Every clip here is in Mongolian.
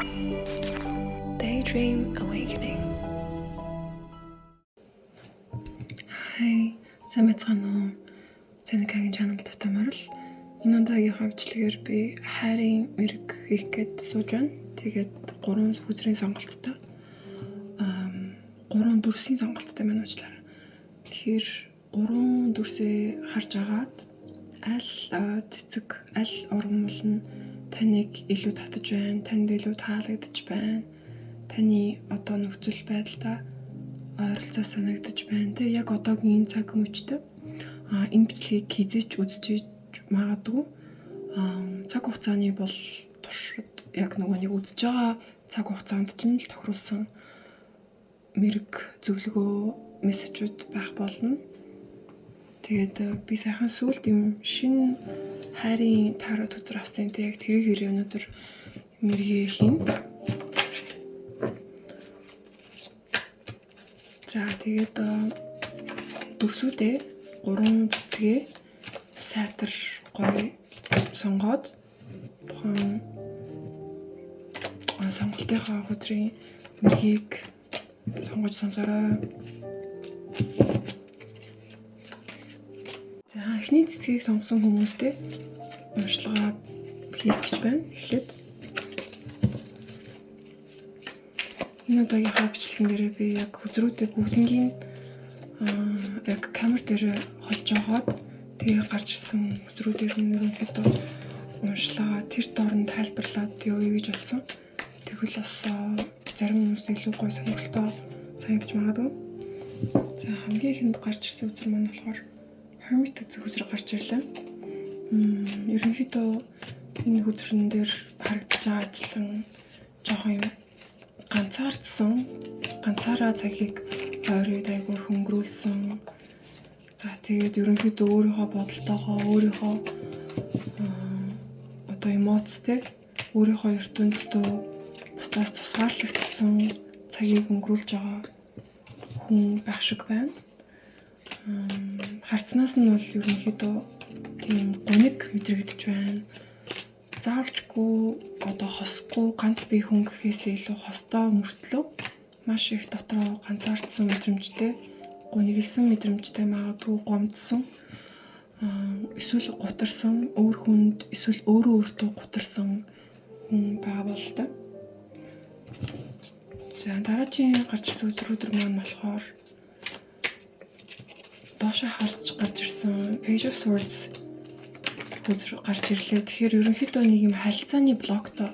Daydream Awakening. Хай, сайн байцгаана уу? Цэникагийн channel тавтамаар л энэ удаагийн хавчлэгээр би хайрын мэрэг хийх гээд сууж байна. Тэгээд 3 хүзрийн сонголттой. 3 дүрсийн сонголттой маань уучлаарай. Тэгэхээр 3 дүрсээ харж агаад аль цэцэг, аль ургамал нь таныг илүү татаж байна, танд илүү таалагдж байна. Таны одоо нөхцөл байдалтай ойролцоо санагдаж байна. Тэг яг одоогийн цаг мөчтөд энэ бичлэгийг хизээч үзэж магадгүй. Цаг хугацааны бол туршид яг нэг үзэж байгаа цаг хугацаанд ч л тохируулсан мэрэг зөвлөгөө мессежүүд байх болно. Тэгээд би сайхан сүүлд юм шинэ хайрын тарот үзэр авсан. Тэг яг тэрийг өнөөдөр мэргээ хийн. За тэгээд дүрсүүдээ 3 цэцгээ сайтар гоё сонгоод тухайн сонголтынхаа өдрийн мэргийг сонгож сонсороо. За эхний цэцгийг сонгосон хүмүүстээ уншилгаа хийх гэж байна. Эхлээд энэ удаагийн хавчлалын дээрээ би яг хүзрүүдээ бүгднийг яг камер дээр холж аваад тэгээ гарч ирсэн хүзрүүдээр нь ерөнхийдөө уншлаа тэр доорн тайлбарлаад явъя гэж бодсон. Тэгвэл бас зарим хүмүүст илүү гоё сонирхолтой санагдаж магадгүй. За хамгийн ихэнд гарч ирсэн хүзэр маань болохоор 20 м хүзэр гарч ирлээ. Ерөнхийдөө энэ хүзрэн дээр харагдаж байгаа ажлан жоохон юм ганцаараа цагийг ойрыг айгүй хөнгөрүүлсэн. За тэгээд ерөнхийдөө өөрийнхөө бодолтойгоо өөрийнхөө одоо эмоцтэй өөрийнхөө ертөнцийн бусдаас тусгаарлагдсан цагийг өнгөрүүлж байгаа хүн байх шиг байна. Харцнаас нь бол ерөнхийдөө тийм гуниг мэдрэгдэж байна. Заавалжгүй одоо хосгүй ганц бие хүн гэхээс илүү хостой мөртлөө маш их дотроо ганцаардсан мэдрэмжтэй, гунигэлсэн мэдрэмжтэй магадгүй гомдсон, эсвэл гутарсан, өөр хүнд эсвэл өөрөө өөртөө гутарсан хүн байгаа бол та. За дараагийн гарч ирсэн өдрүүд маань болохоор доошо харж гарч ирсэн Page of Swords өдөр гарч ирлээ. Тэгэхээр ерөнхийдөө нэг юм харилцааны блоктой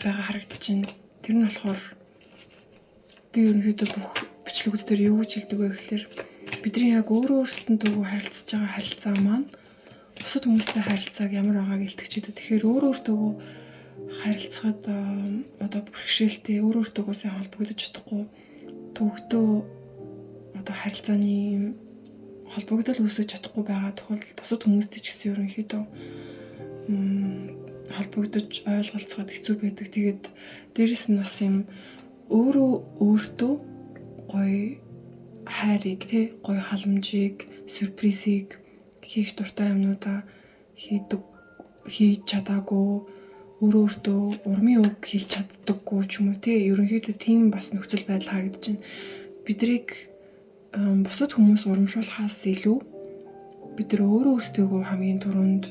байгаа харагдаж байна. Тэр нь болохоор би ерөнхийдөө бүх бичлэгүүд дээр юу гэж хэлдэг вэ гэхээр бидний яг өөртөө харилцаж байгаа харилцаа маань бусад хүмүүстэй харилцааг ямар байгааг илтгэж идэв. Тэгэхээр өөртөө харилцахад одоо бэрхшээлтэй өөртөө сайн холбогдож чадахгүй төвөгдөө одоо харилцааны холбогдол үүсгэж чадахгүй байгаа тохиолдолд бусад хүмүүстэй ч гэсэн ерөнхийдөө холбогдож ойлголцоход хэцүү байдаг. Тэгээд дээрэс нь бас юм өөртөө гоё хайрыг гоё халамжийг, сюрпризийг хийх дуртай юмнуудаа хийж чадаагүй, өөртөө урмын үг хэлж чаддаггүй ч юм уу ерөнхийдөө тийм бас нөхцөл байдал харагдаж байна. Бидрийг бусад хүмүүс урамшуулахаас илүү бид нар өөрсдөө хамгийн түрүүнд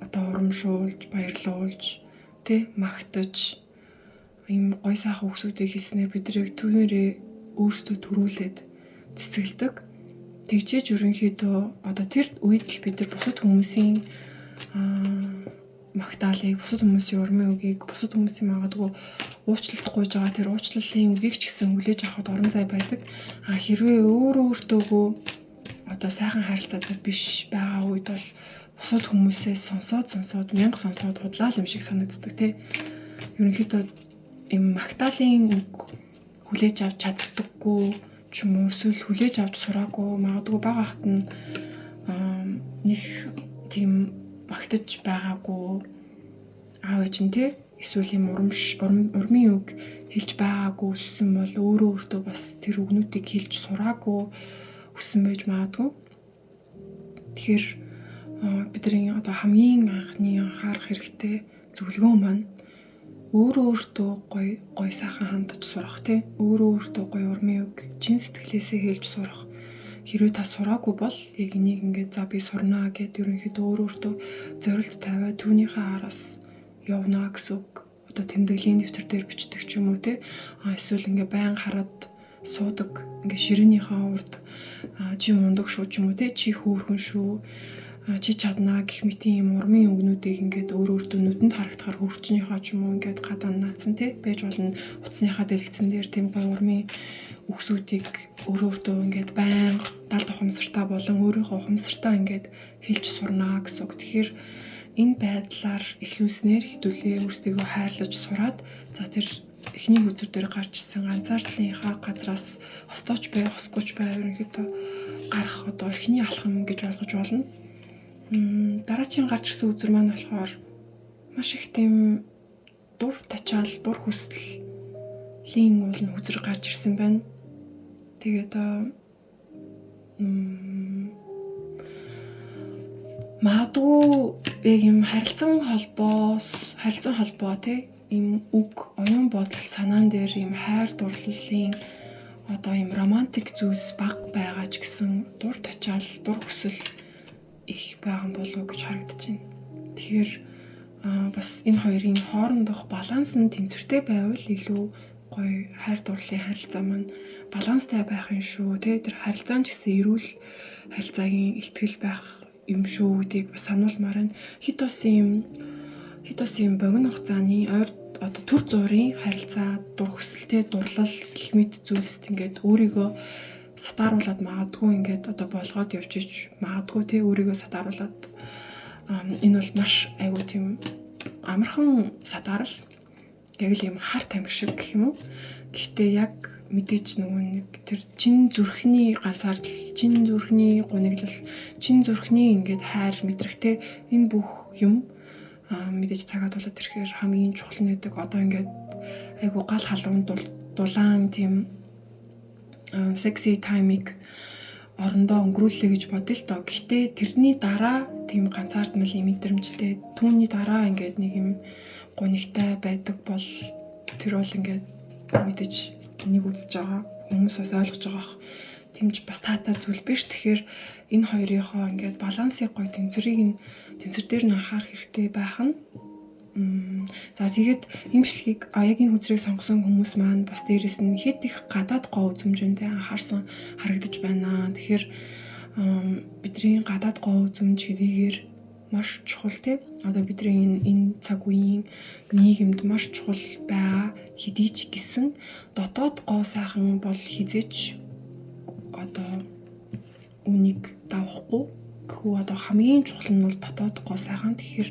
одоо урамшуулж, баярлуулж, магтаж ийм гой сайхан үгсүүдийг хэлснээр бидрийг түүнээрээ өөрсдөө төрүүлээд цэцгэлдэг. Тэгжээж ерөнхийдөө одоо тэр үед л бид нар бусад хүмүүсийн магтаалыг, бусад хүмүүсийн урмын үгийг, бусад хүмүүсийн магадгүй уучлалт гуйж байгаа тэр уучлалын үгийг ч гэсэн хүлээж авахд орон зай байдаг. Хэрвээ өөртөөгөө одоо сайхан харилцаатай биш байгаа үед бол бусад хүмүүсээс сонсоод мянга сонсоод худлаа юм шиг санагддаг Ерөнхийдөө юм магтаалын үг хүлээж авч чаддаггүй ч юм уу эсвэл хүлээж авч сураагүй магадгүй бага хат нь нэг тийм магтаж байгаагүй аав ээж нь эсвэл юм урмын үг хэлж байгаагүй өссөн бол өөртөө бас тэр үгнүүдийг хэлж сураагүй өссөн байж магадгүй. Тэгэхээр бидний одоо хамгийн анхны анхаарах хэрэгтэй зөвлөгөө маань өөртөө гоё сайхан хандаж сурах тий. Өөртөө гоё урмын үг чин сэтгэлээсээ хэлж сурах. Хэрвээ та сураагүй бол яг энийг ингээд за би сурнаа гэд ерөнхийдөө өөртөө зорилт тавиад түүнийхээ араас явна гэсэн үг. Одоо тэмдэглэлийн дэвтэр дээр бичдэг ч юм уу тий. Эсвэл ингээд байн хараад суудаг ингээд ширээнийхээ урд чи мундаг шүү ч юм уу тий. Чи хөөрхөн шүү. Чи чаднаа гэх мэт юм урмын үгнүүдийг ингээд өөртөө нүдэнд харагдахаар хөрчнийхөө ч юм уу ингээд гадаа наацсан тий. Байж болно утасныхаа дэлгэцэн дээр тийм гоё урмын үгсүүдийг өөртөө ингээд байн далд ухамсартаа болон өөрийнхөө ухамсартаа ингээд хэлж сурнаа гэсэн үг. Тэгэхээр энэ байдлаар эхлүүлснээр хэдүүлээ өөрсдийгөө хайрлаж сураад за тэр эхний үзэр дээр гарч ирсэн ганцаардлынхаа газраас хостооч бай, хосгооч бай ерөнхийдөө гарах одоо эхний алхам гэж ойлгож болно. Дараагийн гарч ирсэн үзэр маань болохоор маш их тийм дур тачаал, дур хүслийн уулын үзэр гарч ирсэн байна. Тэгээд магадгүй яг юм харилцан холбоо тий юм үг, оюун бодол, санаан дээр юм хайр дурлалын одоо юм романтик зүйлс баг байгаа ч гэсэн дур тачаал, дур хүсэл их байгаа болов уу гэж харагдаж байна. Тэгэхээр бас энэ хоёрын хоорондох баланс нь тэнцвэртэй байвал илүү гоё хайр дурлалын харилцаа маань баланстай байх юм шүү. Тэр харилцаан ч гэсэн эрүүл харилцаагийн ихтгэл байх юм шүү гэдгийг бас сануулмаар байна. Хит ус юм богино хугацааны одоо төр зургийн харилцаа, дур хүсэлтэй дурлал гэх мэт зүйлсд ингээд өөрийгөө сатааруулаад магадгүй ингээд одоо болгоод явчих магадгүй тий өөрийгөө сатааруулаад энэ бол маш айгүй тийм амархан сатаарл яг л юм хар тамхи шиг гэх юм уу. Гэхдээ яг мэдээч нөгөө нэг тэр чин зүрхний ганцаардал, чин зүрхний гуниглал, чин зүрхний ингээд хайр мэдрэгтэй энэ бүх юм мэдээж цагаад болоод ирэхээр хамгийн чухал нэгдэг. Одоо ингээд айгу гал халуунд дулаан тийм секси таймыг орондоо өнгөрүүлээ гэж бодъё л доо. Гэхдээ тэрний дараа тийм ганцаардмал юм мэдрэмжтэй түүний дараа ингээд нэг юм гунигтай байдаг бол тэр бол ингээд мэдээж нэг үзэж байгаа хүмүүс бас ойлгож байгаа тэмж бас таатай зүйл биш. Тэгэхээр энэ хоёрынхоо ингээд балансыг гоё тэнцвэр дээр нь анхаарах хэрэгтэй байх нь. За тэгээд энэ бичлэгийг яг энэ хүзрийг сонгосон хүмүүс маань бас дээрэс нь хэд их гадаад гоо үзмжүүндээ анхаарсан харагдаж байна. Тэгэхээр бидний гадаад гоо үзмж хэдийгээр маш чухал тий. Одоо бидний энэ цаг үеийн нийгэмд маш чухал байгаа хэдий ч гэсэн дотоод гоо сайхан бол хизээч одоо үнийг давахгүй гэхүү одоо хамгийн чухал нь бол дотоод гоо сайхан. Тэгэхээр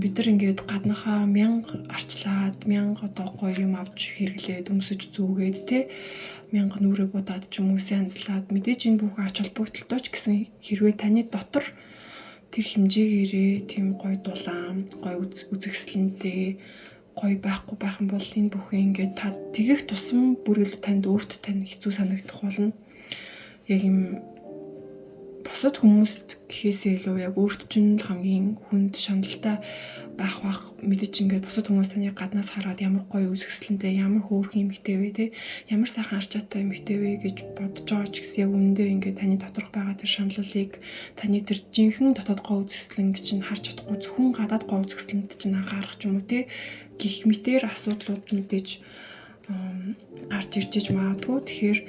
бид нар ингээд гаднахаа 1000 арчлаад 1000 одоо гоё юм авч хэрэглээд өмсөж зүүгээд тий 1000 нүрэ будаад ч юм уу янзлаад мэдээж энэ бүх ач холбогдолтой ч гэсэн хэрвээ таны дотор тэр хэмжээгээрээ тийм гоё дулаан, гоё үзэгсэлэнтэй гоё байхгүй байх юм бол энэ бүхэн ингээд та тэгэх тусам бүр илүү танд өөрт тань хэцүү санагдах болно. Яг юм бусад хүмүүст гэхээсээ илүү яг өөрт чинь хамгийн хүнд шаналтай байх мэдээж ингээд бусад хүмүүс таны гаднаас хараад ямар гоё үзэгсэлэнтэй, ямар хөөрхөн эмэгтэй вэ те, ямар сайхан арчаатай эмэгтэй вэ гэж бодож байгаа ч гэсэн яг үүндээ ингээд таны доторх байгаа тэр шаналлыг таны тэр жинхэнэ дотоод гоо үзэгсэлэн гэж нь харж чадахгүй зөвхөн гадаад гоо үзэгсэлэнд чинь анхаарах ч юм уу те гих мэтэр асуудлууд мэдээж гарч ирж магадгүй. Тэгэхээр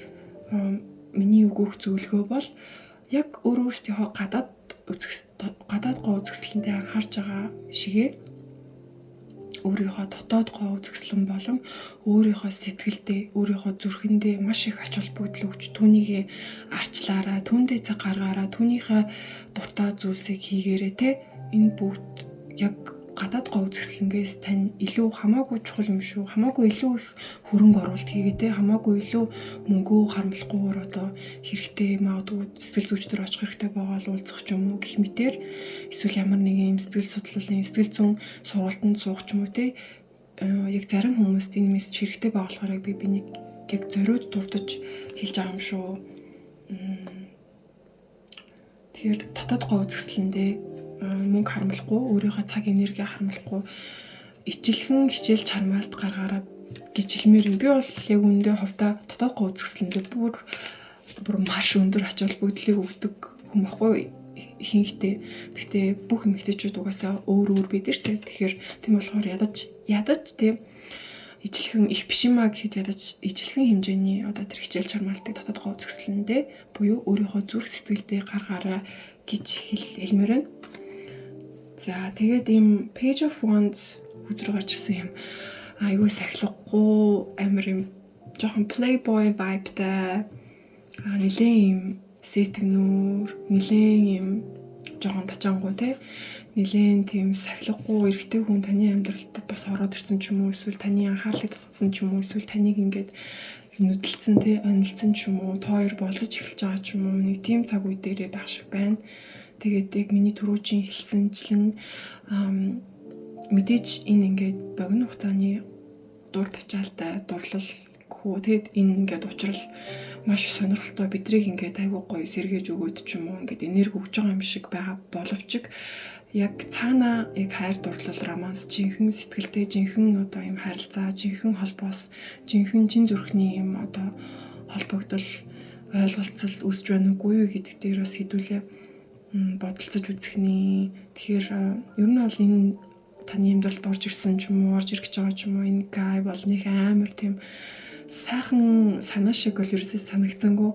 миний өгөх зөвлөгөө бол яг өөрөөсөө гадаад гоо үзэгсэлэнтэй анхаарч байгаа шигээ өөрийнхөө дотоод гоо үзэгсэлэн болон өөрийнхөө сэтгэлдээ, өөрийнхөө зүрхэндээ маш их ач холбогдол өгч түүнийг арчлаараа, түүндээ цаг гаргаараа, түүнийхээ дуртай зүйлсийг хийгээрэй те. Энэ бүгд яг гадаад гоо үзэгсэлэнгээс тань илүү хамаагүй чухал юм шүү. Хамаагүй илүү их хөрөнгө оруулалт хийгээ те. Хамаагүй илүү мөнгөө харамлахгүйгээр одоо хэрэгтэй магадгүй сэтгэл зүйчдэр очих хэрэгтэй байгаа л уулзах ч юм уу гэх мэтэр эсвэл ямар нэгэн сэтгэл судлалын сэтгэл зүйн сургалтанд суух ч юм уу те. Яг зарим хүмүүст энэ мессеж хэрэгтэй байгаа болохоор би нэг яг зориуд дурдж хэлж байгаа юм шүү. Тэгэхээр дотоод гоо үзэгсэлэндээ мөнгө харамлахгүй, өөрийнхөө цаг энерги харамлахгүй ижилхэн хичээл чармаалт гаргаараа гэж хэлмээр юм. Би бол яг үүндээ хувьдаа дотоодгоо үзэсгэлэндээ бүр маш өндөр ач холбогдлыг өгдөг хүн баггүй ихэнхдээ. Гэхдээ бүх эмэгтэйчүүд угаасаа өөр байдаг шүү дээ. Тэгэхээр тийм болохоор ядаж тийм ижилхэн их биш юмаа гэхэд ядаж ижилхэн хэмжээний одоо тэр хичээл чармаалтыг дотоодгоо үзэсгэлэндээ буюу өөрийнхөө зүрх сэтгэлдээ гаргаараа гэж хэлмээр байна. За тэгээд ийм Page of Wands үзрүү гарч ирсэн юм. Айгүй сахилгагүй амар юм жоохон playboy vibeтай нилээн юм сэтгнүүр нилээн юм жоохон тачаангуй те нилээн тийм сахилгагүй эрэгтэй хүн таны амьдралд бас ороод ирсэн ч юм уу эсвэл таны анхаарлыг татсан ч юм уу эсвэл таныг ингээд нүдэлцэн те онилцсан ч юм уу та хоёр болцож эхэлж байгаа ч юм уу нэг тийм цаг үе дээрээ байх шиг байна. Тэгээд яг миний түрүүчийн хэлсэнчлэн мэдээж энэ ингээд богино хугацааны дур тачаалтай дурлал гэхүү. Тэгэд энэ ингээд уучрал маш сонирхолтой бидрийг ингээд айгүй гоё сэргээж өгөөд ч юм уу ингээд энерги өгж байгаа юм шиг байгаа боловч яг цаана яг хайр дурлал романс жинхэнэ сэтгэлтэй жинхэнэ одоо юм харилцаа жинхэнэ холбоос жинхэнэ чин зүрхний юм одоо холбогдол ойлголцол үүсэж байна уугүй юу гэдэг дээр бас хэдүүлээ бодолцож үзэхний. Тэгэхээр ер нь бол энэ таны амьдралд орж ирсэн ч юм уу орж ирэх гэж байгаа ч юм уу энэ гай бол нэг амар тийм сайхан санаа шиг бол ерөөсөө санагдсангүй.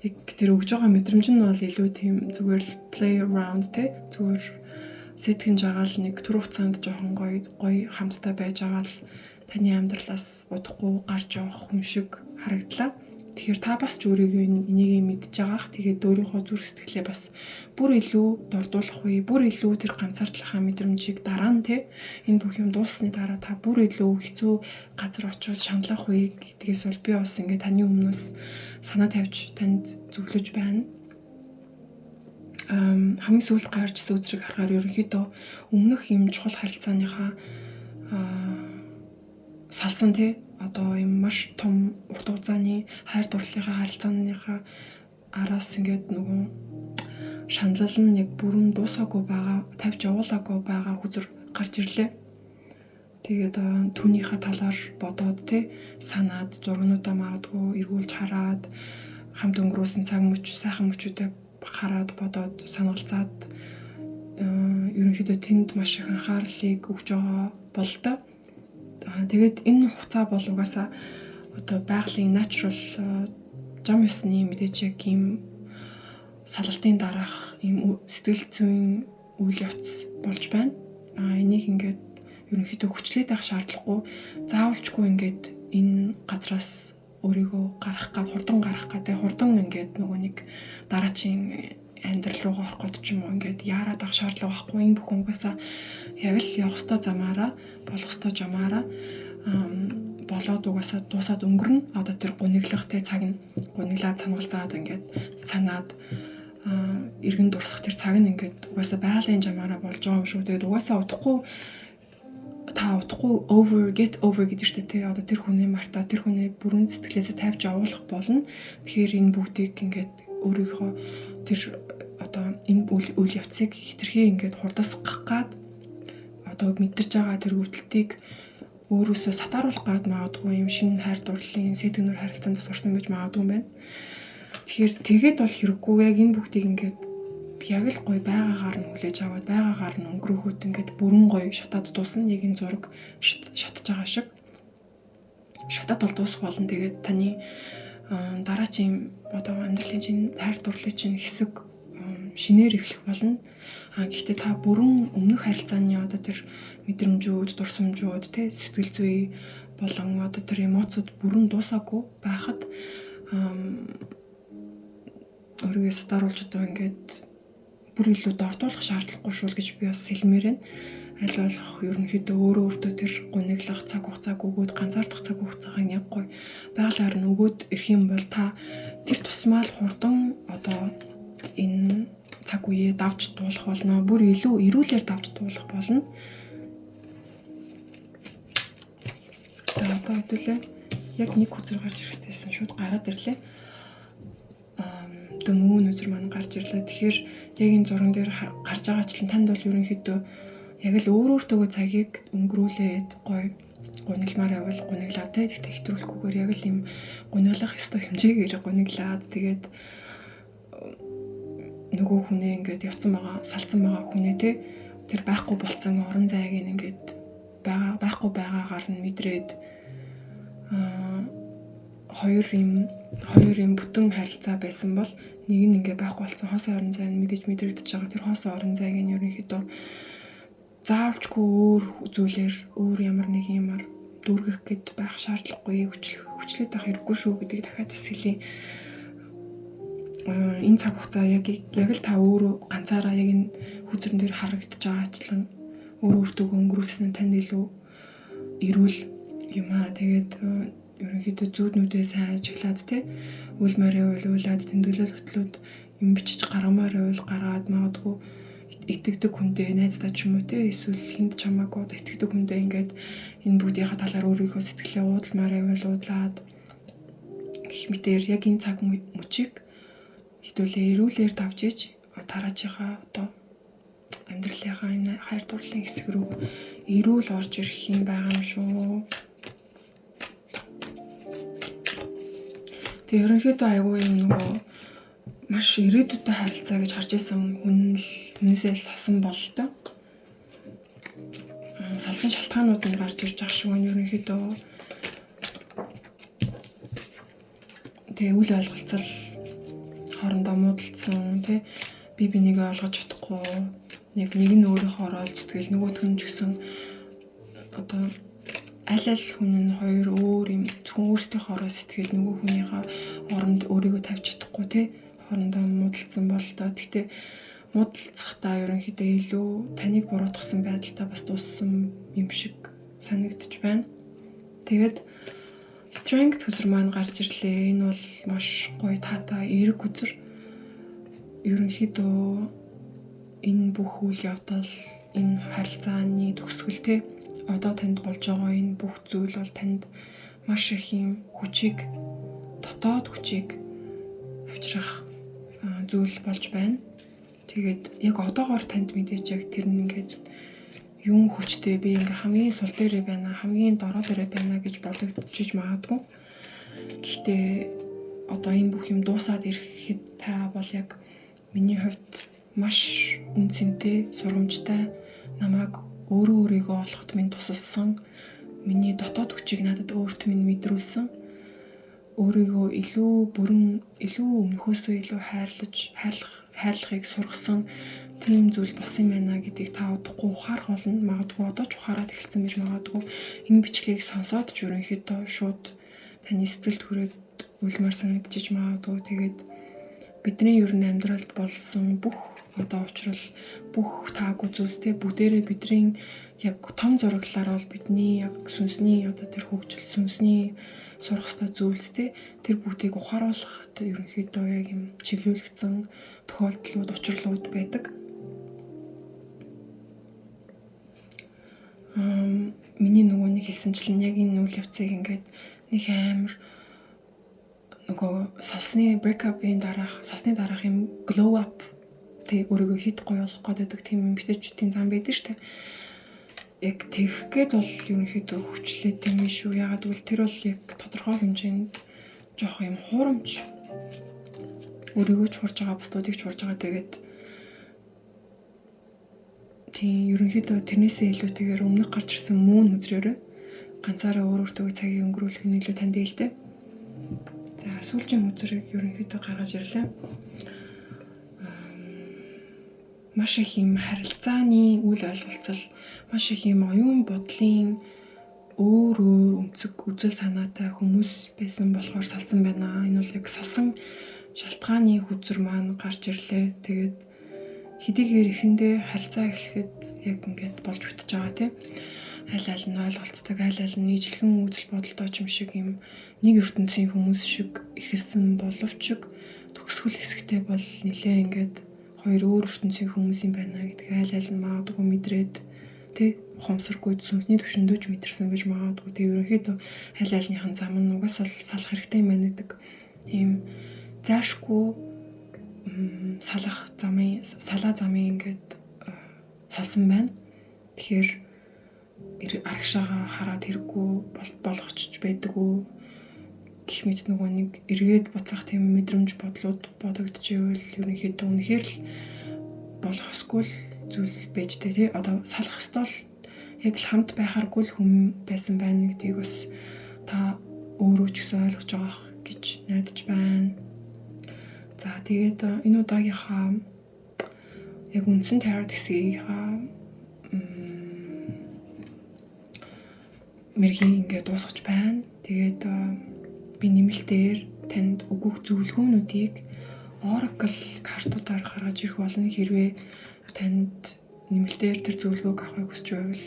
Яг тэр өгж байгаа мэдрэмж нь бол илүү тийм зүгээр л play around те зүгээр сэтгэн жагаал нэг түр хугацаанд жоохон гоё хамттай байж байгаа л таны амьдралаас удахгүй гарч явах хүн шиг харагдлаа. Тэгэхээр та бас ч өөрийгөө энийг мэдж байгаах. Тэгээд өөрийнхөө зүрх сэтгэлээ бас бүр илүү дурдуулах үе, бүр илүү тэр ганцаардлахаа мэдрэмжийг дараа нь те энэ бүх юм дууссаны дараа та бүр илүү хэцүү газар очиод шаналлах үе гэдгээс бол би бас ингээд таны өмнөөс санаа тавьж танд зөвлөж байна. Хамгийн сүүлд гарч ирсэн үзрийг харахаар ерөнхийдөө өмнөх юм чухал харилцааныхаа салсан те одоо юм маш том урт хугацааны хайр дурлалынхаа харилцааныхаа араас ингээд нөгөө шаналл нь яг бүрэн дуусаагүй байгаа, тавьж явуулаагүй байгаа хүзэр гарч ирлээ. Тэгээд түүнийхээ талаар бодоод те санаад зургнуудаа магадгүй эргүүлж хараад хамт өнгөрүүлсэн цаг мөч сайхан мөчүүдэд хараад бодоод санаалцаад ерөнхийдөө тэнд маш их анхаарлыг өгж байгаа бол доо. Тэгээд энэ хугацаа бол угаасаа одоо байгалийн natural зам ёсны мэдээж яг ийм салалтын дараах ийм сэтгэл зүйн үйл явц болж байна. Энийг ингээд ерөнхийдөө хүчлээд авах шаардлагагүй заавалчгүй ингээд энэ газраас өөрийгөө гарах гад хурдан ингээд нөгөө нэг дараачийн амьдрал руугаа орох гээд ч юм уу ингээд яарад авах шаардлага байхгүй. Энэ бүхэн угаасаа яг л явах ёстой замаараа болох ёстой жамаараа болоод угаасаа дуусаад өнгөрнө. Одоо тэр гуниглахтэй цаг нь гуниглаад санагалзаад ингээд санаад эргэн дурсах тэр цаг нь ингээд угаасаа байгалийн жамаараа болж байгаа юм шүү. Тэгээд угаасаа удахгүй get over гэдэг чинь тий одоо тэр хүнээ мартаа тэр хүнээ бүрэн сэтгэлээсээ тавьж явуулах болно. Тэгэхээр энэ бүгдийг ингээд өөрийнхөө тэр одоо энэ үйл явцыг хитрхээ ингээд хурдасгах гад одоо мэдэрч байгаа тэр өвдөлтийг өөрөөсөө сатааруулах гад магадгүй юм шинэ хайр дурлалын сэтгэнөр харилцаанд бас орсон байж магадгүй юм байна. Тэгэхээр тэгээд бол хэрэггүй яг энэ бүгдийг ингээд яг л гоё байгаагаар нь хүлээж аваад байгаагаар нь өнгөрөхөд ингээд бүрэн гоё шатаад дуусна. Яг энэ зураг шатж байгаа шиг. Шатаад бол дуусах болно. Тэгээд таны дараачийн одоо амьдралын чинь хайр дурлалын чинь хэсэг шинээр эхлэх болно. Гэхдээ та бүрэн өмнөх харилцааны одоо тэр мэдрэмжүүд, дурсамжууд, тэ сэтгэл зүй болон одоо тэр эмоцуд бүрэн дуусаагүй байхад өөрийгөө сатааруулж одоо ингээд бүр илүү дордуулах шаардлагагүй шүүл гэж би бас хэлмээр байна. Аль болох ерөнхийдөө өөртөө тэр гуниглах цаг хугацааг өгөөд ганцаардах цаг хугацаагаа яг гоё байгалаар нь өгөөд ирэх юм бол та тэр тусмаа л хурдан одоо энэ цаг үеэ давж дуулах болно. Бүр илүү эрүүлэр давж дуулах болно. За одоо хэдүүлээ яг нэг хүзэр гарч ирэхтэйсэн шууд гараад ирлээ. Дөмөн үзэр маань гарч ирлээ. Тэгэхээр яг энэ зурган дээр гарч байгаачлан танд бол ерөнхийдөө яг л өөртөө цагийг өнгөрүүлээд гоё гуниглмаар байвал гуниглаад тэгтээ хэтрүүлэхгүйгээр яг л юм гуниглах ёстой хэмжээгээр гуниглаад тэгээд нөгөө хүнээ ингээд явцсан байгаа, салцсан байгаа хүнээ тэр байхгүй болцсон орон зайг ингээд байхгүй байгаагаар нь мэдрээд хоёр юм бүтэн харилцаа байсан бол нэг нь ингээ байхгүй болсон хоосон орон зай нь мэдээж мэдрэгдэж байгаа. Тэр хоосон орон зайг нь ерөнхийдөө заавчгүй өөр зүйлээр өөр ямар нэг юмар дүүргэх гээд байх шаардлагагүй, хүчлээд байх хэрэггүй шүү гэдгийг дахиад бас хэлье. Энэ цаг хугацаа яг л та өөрөө ганцаараа яг энэ хүзрэн дээр харагдаж байгаачлан өөртөө өнгөрүүлсэн тань илүү эрүүл юм аа. Тэгээд ерөнхийдөө зүүднүүдээ сайн ажиглаад үйл мараа уйлуулад тэмдэглэл хөтлөөд юм бичиж гаргамаар байвал гаргаад магадгүй итгэдэг хүндээ найздаа ч юм уу эсвэл хүнд чамаагүй итгэдэг хүндээ ингээд энэ бүгдийнхаа талаар өөрийнхөө сэтгэлээ уудалмаар байвал уудлаад гэх мэтээр яг энэ цаг мөчийг хэдүүлээ эрүүлэр давж иж тараачийнхаа одоо амьдралынхаа энэ хайр дурлалын хэсэг рүү эрүүл орж ирэх юм байгаа юм шүү. Тэгээ ерөнхийдөө айгүй юм нөгөө маш ирээдүйтэй харилцаа гэж харж исэн хүнээсээ л сасан болтой. Салсан шалтгаанууд нь гарч ирж байгаа шүү. Ерөнхийдөө тэгээ үл ойлголцол хоорондоо муудалцсан би бинийг ойлгож чадахгүй нэг нь өөрийнхөө ороод зүтгэл нөгөөх нь ч гэсэн одоо аль хүн нь хоёр өөр юм зөвхөн өөрсдийнхөө ороо сэтгэл нөгөө хүнийхээ оронд өөрийгөө тавьж чадахгүй хоорондоо муудалцсан боллоо. Гэхдээ муудалцахдаа ерөнхийдөө илүү таныг буруутгасан байдалтай бас дууссан юм шиг санагдчих байна. Тэгээд strength хүзэр маань гарч ирлээ. Энэ бол маш гоё таатай эерэг хүзэр. Ерөнхийдөө энэ бүх үйл явдал, энэ харилцааны төгсгөл одоо танд болж байгаа энэ бүх зүйл бол танд маш их юм хүчийг, дотоод хүчийг авчрах зүйл болж байна. Тэгээд яг одоогоор танд мэдээж яг тэр нь ингээд юм хүчтэй би ингээ хамгийн сул дээрээ байна, хамгийн дороо дээрээ байна гэж бодогдчихж магадгүй. Гэхдээ одоо энэ бүх юм дуусаад ирэхэд та бол яг миний хувьд маш үнцэнтэй, сургамжтай намайг өөрийгөө олоход минь тусалсан, миний дотоод хүчийг надад өөрт минь мэдрүүлсэн, өөрийгөө илүү бүрэн, илүү өмнөхөөсөө илүү хайрлахыг сургасан тийм зүйл болсон байна гэдгийг та удахгүй ухаарах болно. Магадгүй одоо ч ухаарад эхэлсэн байж магадгүй. Энэ бичлэгийг сонсоод ч ерөнхийдөө шууд таны сэтгэлд хүрээд үлмэр санагдчих магадгүй. Тэгээд бидний ер нь амьдралд болсон бүх одоо учрал бүх таагүй зүйлс бүгдээрээ бидний яг том зураглалаар бол бидний яг сүнсний одоо тэр хөгжил сүнсний сурах ёстой зүйлс тэр бүгдийг ухааруулахад ерөнхийдөө яг юм чиглүүлэгдсэн тохиолдлууд учрлууд байдаг. Миний нөгөө нэг хэлсэнчлэн яг энэ үйл явцыг ингээд нэг амар нөгөө сасны break-up-ийн сасны дараах юм glow up өөрийгөө хит гоё болох гэдэг тийм эмгтээчүүдийн зам байдаг шүү дээ. Яг тэгэх гээд бол ерөнхийдөө хүчлээд юм шүү. Ягаад гэвэл тэр бол яг тодорхой хэмжээнд жоох юм хуурамч өөрийгөө ч хурж байгаа, бусдуудыг ч хурж байгаа. Тэгээд тийм ерөнхийдөө тэрнээсээ илүүтэйгээр өмнөх гарч ирсэн мөн үзрээрээ ганцаараа өөртөө цагийг өнгөрүүлэх нь илүү танд ээлтэй. За сүүлчийн үзрийг ерөнхийдөө гаргаж ирлээ. Маш их юм харилцааны үйл ойлголцол, маш их юм оюун бодлын өөр өнцөг үзэл санаатай хүмүүс байсан болохоор салсан байна. Энэ бол яг салсан шалтгааны хүзэр маань гарч ирлээ. Тэгээд хэдийгээр эхэндээ харилцаа эхлэхэд яг ингээд болж бүтэж байгаа аль нь ойлголцдог, аль нь нийтлэгэн үзэл бодолтой ч юм шиг юм нэг ертөнцийн хүмүүс шиг эхэлсэн боловч төгсгөл хэсэгтээ бол нэлээ ингээд хоёр өөр ертөнцийн хүмүүс юм байна гэдгийг аль нь магадгүй мэдрээд ухамсаргүй сүнсний төвшөндөө ч мэдэрсэн байж магадгүй. Тэг ерөнхийдөө аль-альныхан зам нь угаасаа салах хэрэгтэй байна гэдэг ийм заашгүй салаа замын ингээд салсан байна. Тэгэхээр арагшаага хараад хэрэггүй болгочих байдаг уу гэх мэт нөгөө нэг эргээд буцаах тийм мэдрэмж бодлууд бодогдчихвэл ерөнхийдөө үнэхээр л болох ёсгүй зүйл байж тээ тий. Одоо салах ёстой л яг л хамт байхааргүй л хүн байсан байна гэдгийг бас та өөрөө ч гэсэн ойлгож байгаа гэж найдаж байна. За тэгээд энэ удаагийнхаа яг үндсэн тарот хэсгийнхаа мэргийг ингээд дуусгаж байна. Тэгээд би нэмэлтээр танд өгөх зөвлөгөөнүүдийг Oracle картуудаар гаргаж ирэх болно. Хэрвээ танд нэмэлтээр тэр зөвлөгөөг авахыг хүсч байвал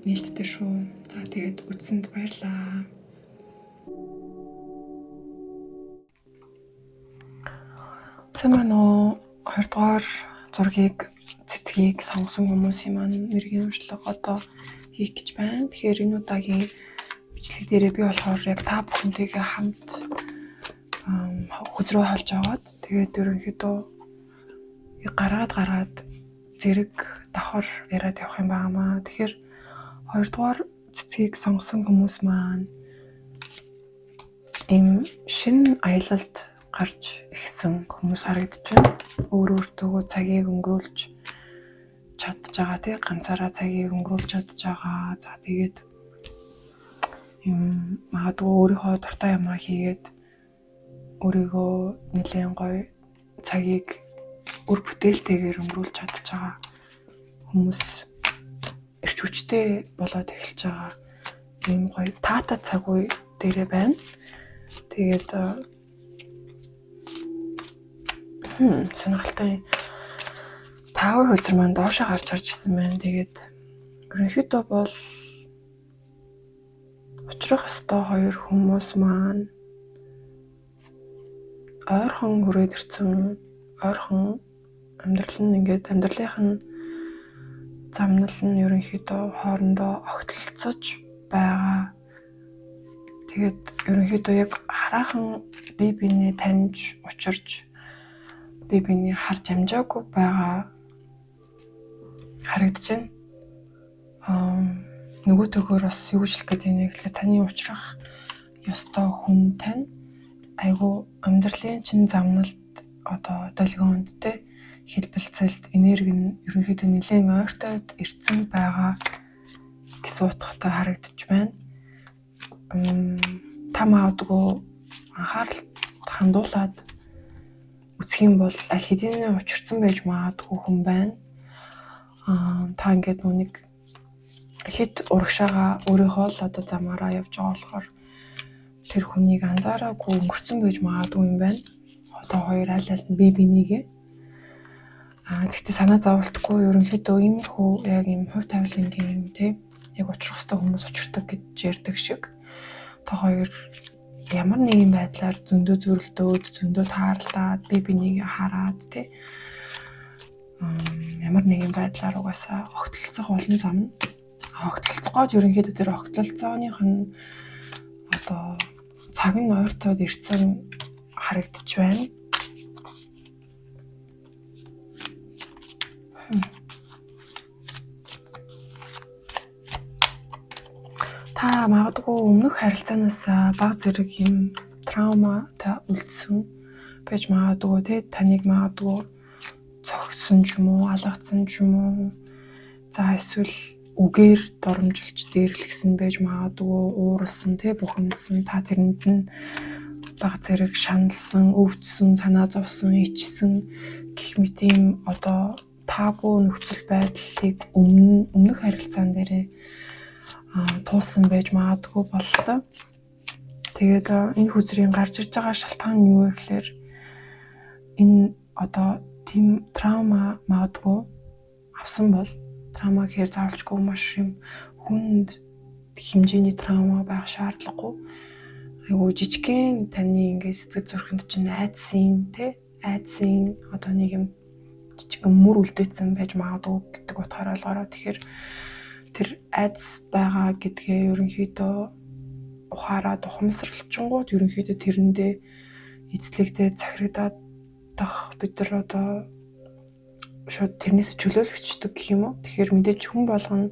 нээлттэй шүү. За тэгээд үзсэнд баярлалаа. Сэмэнэ 2 дугаар зургийг цэцгийг сонгосон хүмүүсийн маань мэргийн уншлага одоо хийх гэж байна. Тэгэхээр энэ удаагийн бичлэг дээрээ би болохоор яг та бүхэнтэйгээ хамт хөзрөө холж аваад тэгээд ерөнхийдөө гараад зэрэг давхар яриад явах юм байнамаа. Тэгэхээр 2 дугаар цэцгийг сонгосон хүмүүс маань ийм шинэ аялалд гарч ирсэн хүмүүс харагдаж байна. Өөртөө цагийг өнгөрүүлж чадж байгаа тий, ганцаараа цагийг өнгөрүүлж чадж байгаа. За тэгээд магадгүй өөрийнхөө дуртай юмаа хийгээд өөрийгөө нэлээд гоё цагийг үр бүтээлтэйгээр өнгөрүүлж чадж байгаа хүмүүс эрч хүчтэй болоод эхэлж байгаа ийм гоё таата цаг үе дээрээ байна. Тэгээд сонирхолтой таавар хөзөр маань доошоо гарч ирсэн байна. Тэгээд ерөнхийдөө бол учрах ёстой 2 хүмүүс маань ойрхон хүрээд ирсэн. Ойрхон амьдралынх нь замнал нь ерөнхийдөө хоорондоо огтлолцож байгаа. Тэгээд ерөнхийдөө яг хараахан бие биенээ таньж учирч бие биений харж амжаагүй байгаа харагдаж байна. Нөгөө төгөөр бас юу гэж хэлэх гээд байна гэхэлээ таны учрах ёстой хүн тань айгу амьдралын чин замналд одоо долгионд те хэлбэлцэлд энерги нь ерөнхийдөө нэлээд ойртоод ирсэн байгаа гэсэн утгатай харагдаж байна. Та магадгүй анхаарал хандуулаад үзэх юм бол аль хэдийн учирсан байж магадгүй хүн байна. Та ингээд нүг хэд урагшаага өөрийнхөө л одоо замаараа явж байгаа болохоор тэр хүнийг анзаараагүй өнгөрцөн байж магадгүй юм байна. Одоо хоёр аль нь бие бинийгээ. Гэхдээ санаа зовлтгүй ерөнхийдөө иймэрхүү яг юм хувь тавилангийн юм те яг учрах хэвээр хүмүүс учирдаг гэж ярьдаг шиг. Та хоёр ямар нэгэн байдлаар зөндөө зөрөлдөөд, зөндөө таарлаад, бие бинийгээ хараад те ямар нэгэн байдлаар угаасаа огтлолцох олон зам нь огтлолцоход ерөнхийдөө тэр огтлолцооных нь одоо цаг нь ойртоод ирсэн харагдаж байна. Та магадгүй өмнөх харилцаанаас бага зэрэг юм трауматай үлдсэн байж магадгүй те таныг магадгүй цогцсон ч юм уу, алгацсан ч юм уу. За эсвэл үгээр доромжилж дээрлэгсэн байж магадгүй, ууралсан те бухимдсан та тэрэнд нь бага зэрэг шаналсан, өвдсөн, санаа зовсон, ичсэн гэх мэт юм одоо таагүй нөхцөл байдлыг өмнөх харилцаан дээрээ туулсан байж магадгүй бололтой. Тэгээд энэ хүзрийн гарч ирж байгаа шалтгаан нь юу вэ гэхээр энэ одоо тийм траума магадгүй авсан бол траума гэхээр заавалчгүй маш юм хүнд хэмжээний траума байх шаардлагагүй. Айгу жижигхэн таны ингээд сэтгэл зүрхэнд чинь айдсын одоо нэг юм жижигхэн мөр үлдээсэн байж магадгүй гэдэг утгаараа ойлгороо. Тэгэхээр тэр айдс байгаа гэдгээ ерөнхийдөө ухаараад ухамсарлчингууд ерөнхийдөө тэрэндээ эзлэгдээ захирагдаад дах бид нар одоо шууд тэрнээс чөлөөлөгчдөг гэх юм уу. Тэгэхээр мэдээж хүн болгоно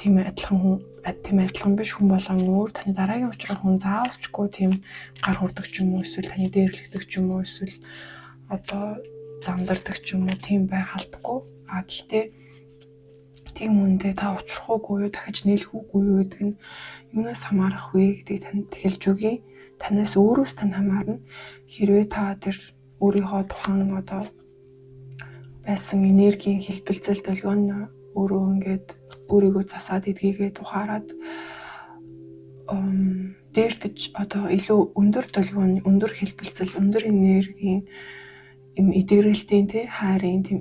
тийм адилхан биш, хүн болгон өөр таны дараагийн учрах хүн заавалчгүй тийм гар хүрдэг ч юм уу, эсвэл таны дээрлэгдэг ч юм уу, эсвэл одоо зандардаг ч юм уу, тийм байх албагүй. Гэхдээ тийм үндэ та учрахгүй юу, дахиж нийлэхгүй юу гэдэг нь юунаас хамаарах вэ гэдгийг танд хэлж өгье. Танаас өөрөөс тань хамаарна. Хэрвээ та тэр өөрийнхөө тухайн одоо байсан энергийн хэлбэлцэл долгион өөрөө ингээд өөрийгөө засаад эдгийгээ тухаарад дээртэж одоо илүү өндөр долгион, өндөр хэлбэлцэл, өндөр энергийн юм эдгэрэлтийн хайрын тийм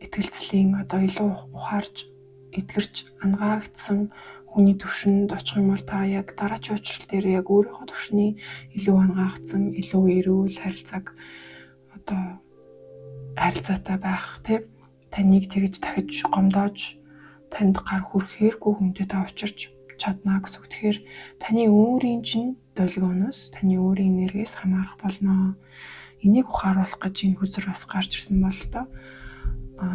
итгэлцлийн одоо илүү ухаарж эдгэрч ангаагдсан хүний төвшөнд очих юм бол та яг дараачийн учрал дээр яг өөрийнхөө төвшний илүү ангаагдсан, илүү эрүүл харилцааг одоо харилцаатай байх таныг тэгж дахиж гомдоож танд гар хүрэхээргүй хүнтэй та учирч чадна гэсэн үг. Тэгэхээр таны өөрийн чинь долгионоос, таны өөрийн энергиэс хамаарах болно. Энийг ухааруулах гэж энэ хүзэр бас гарч ирсэн бол тоо.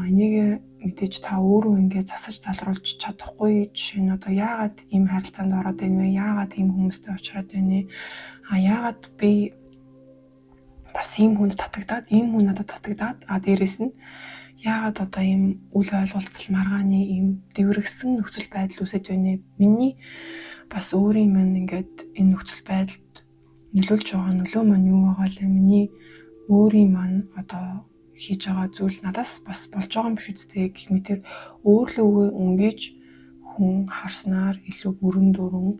Энийг мэдээж та өөрөө ингээд засаж залруулж чадахгүй. Жишээ нь одоо яагаад ийм харилцаанд ороод байна вэ? Яагаад ийм хүмүүстэй уулзраад байна вэ? Яагаад би бас ийм хүнд татагдаад, ийм хүн надад татагдаад, дээрэс нь яагаад одоо ийм үл ойлголцол маргааны ийм дэврэгсэн нөхцөл байдал үүсэж байна вэ? Миний бас өөрийн маань ингээд энэ нөхцөл байдалд нөлөөлж байгаа нөлөө маань юу байгаа лээ? Миний өөрийн маань одоо хийж байгаа зүйл надаас бас болж байгаа юм биш үстэй гэх мэтэр өөрлөгөө өнгөж хүн харснаар илүү бүрэн дүрэн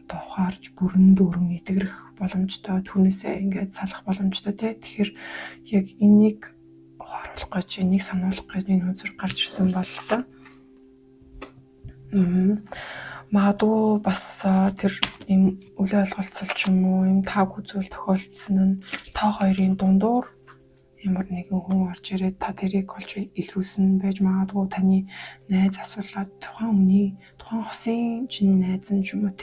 одоо ухаарж бүрэн дүрэн итгэрэх боломжтой, түүнээсээ ингээд салах боломжтой тэгэхээр яг энийг ухааруулах гэж, энийг сануулах гэж энэ үзэр гарч ирсэн бол та. Магадгүй бас тэр юм үл ойлголцол ч юм уу, юм таагүй зүйл тохиолдсон нь та хоёрын дундуур ямар нэгэн хүн орж ирээд та тэрийг олж илрүүлсэн байж магадгүй. Таны найз асуулаад тухайн хосын чинь найз нь ч юм уу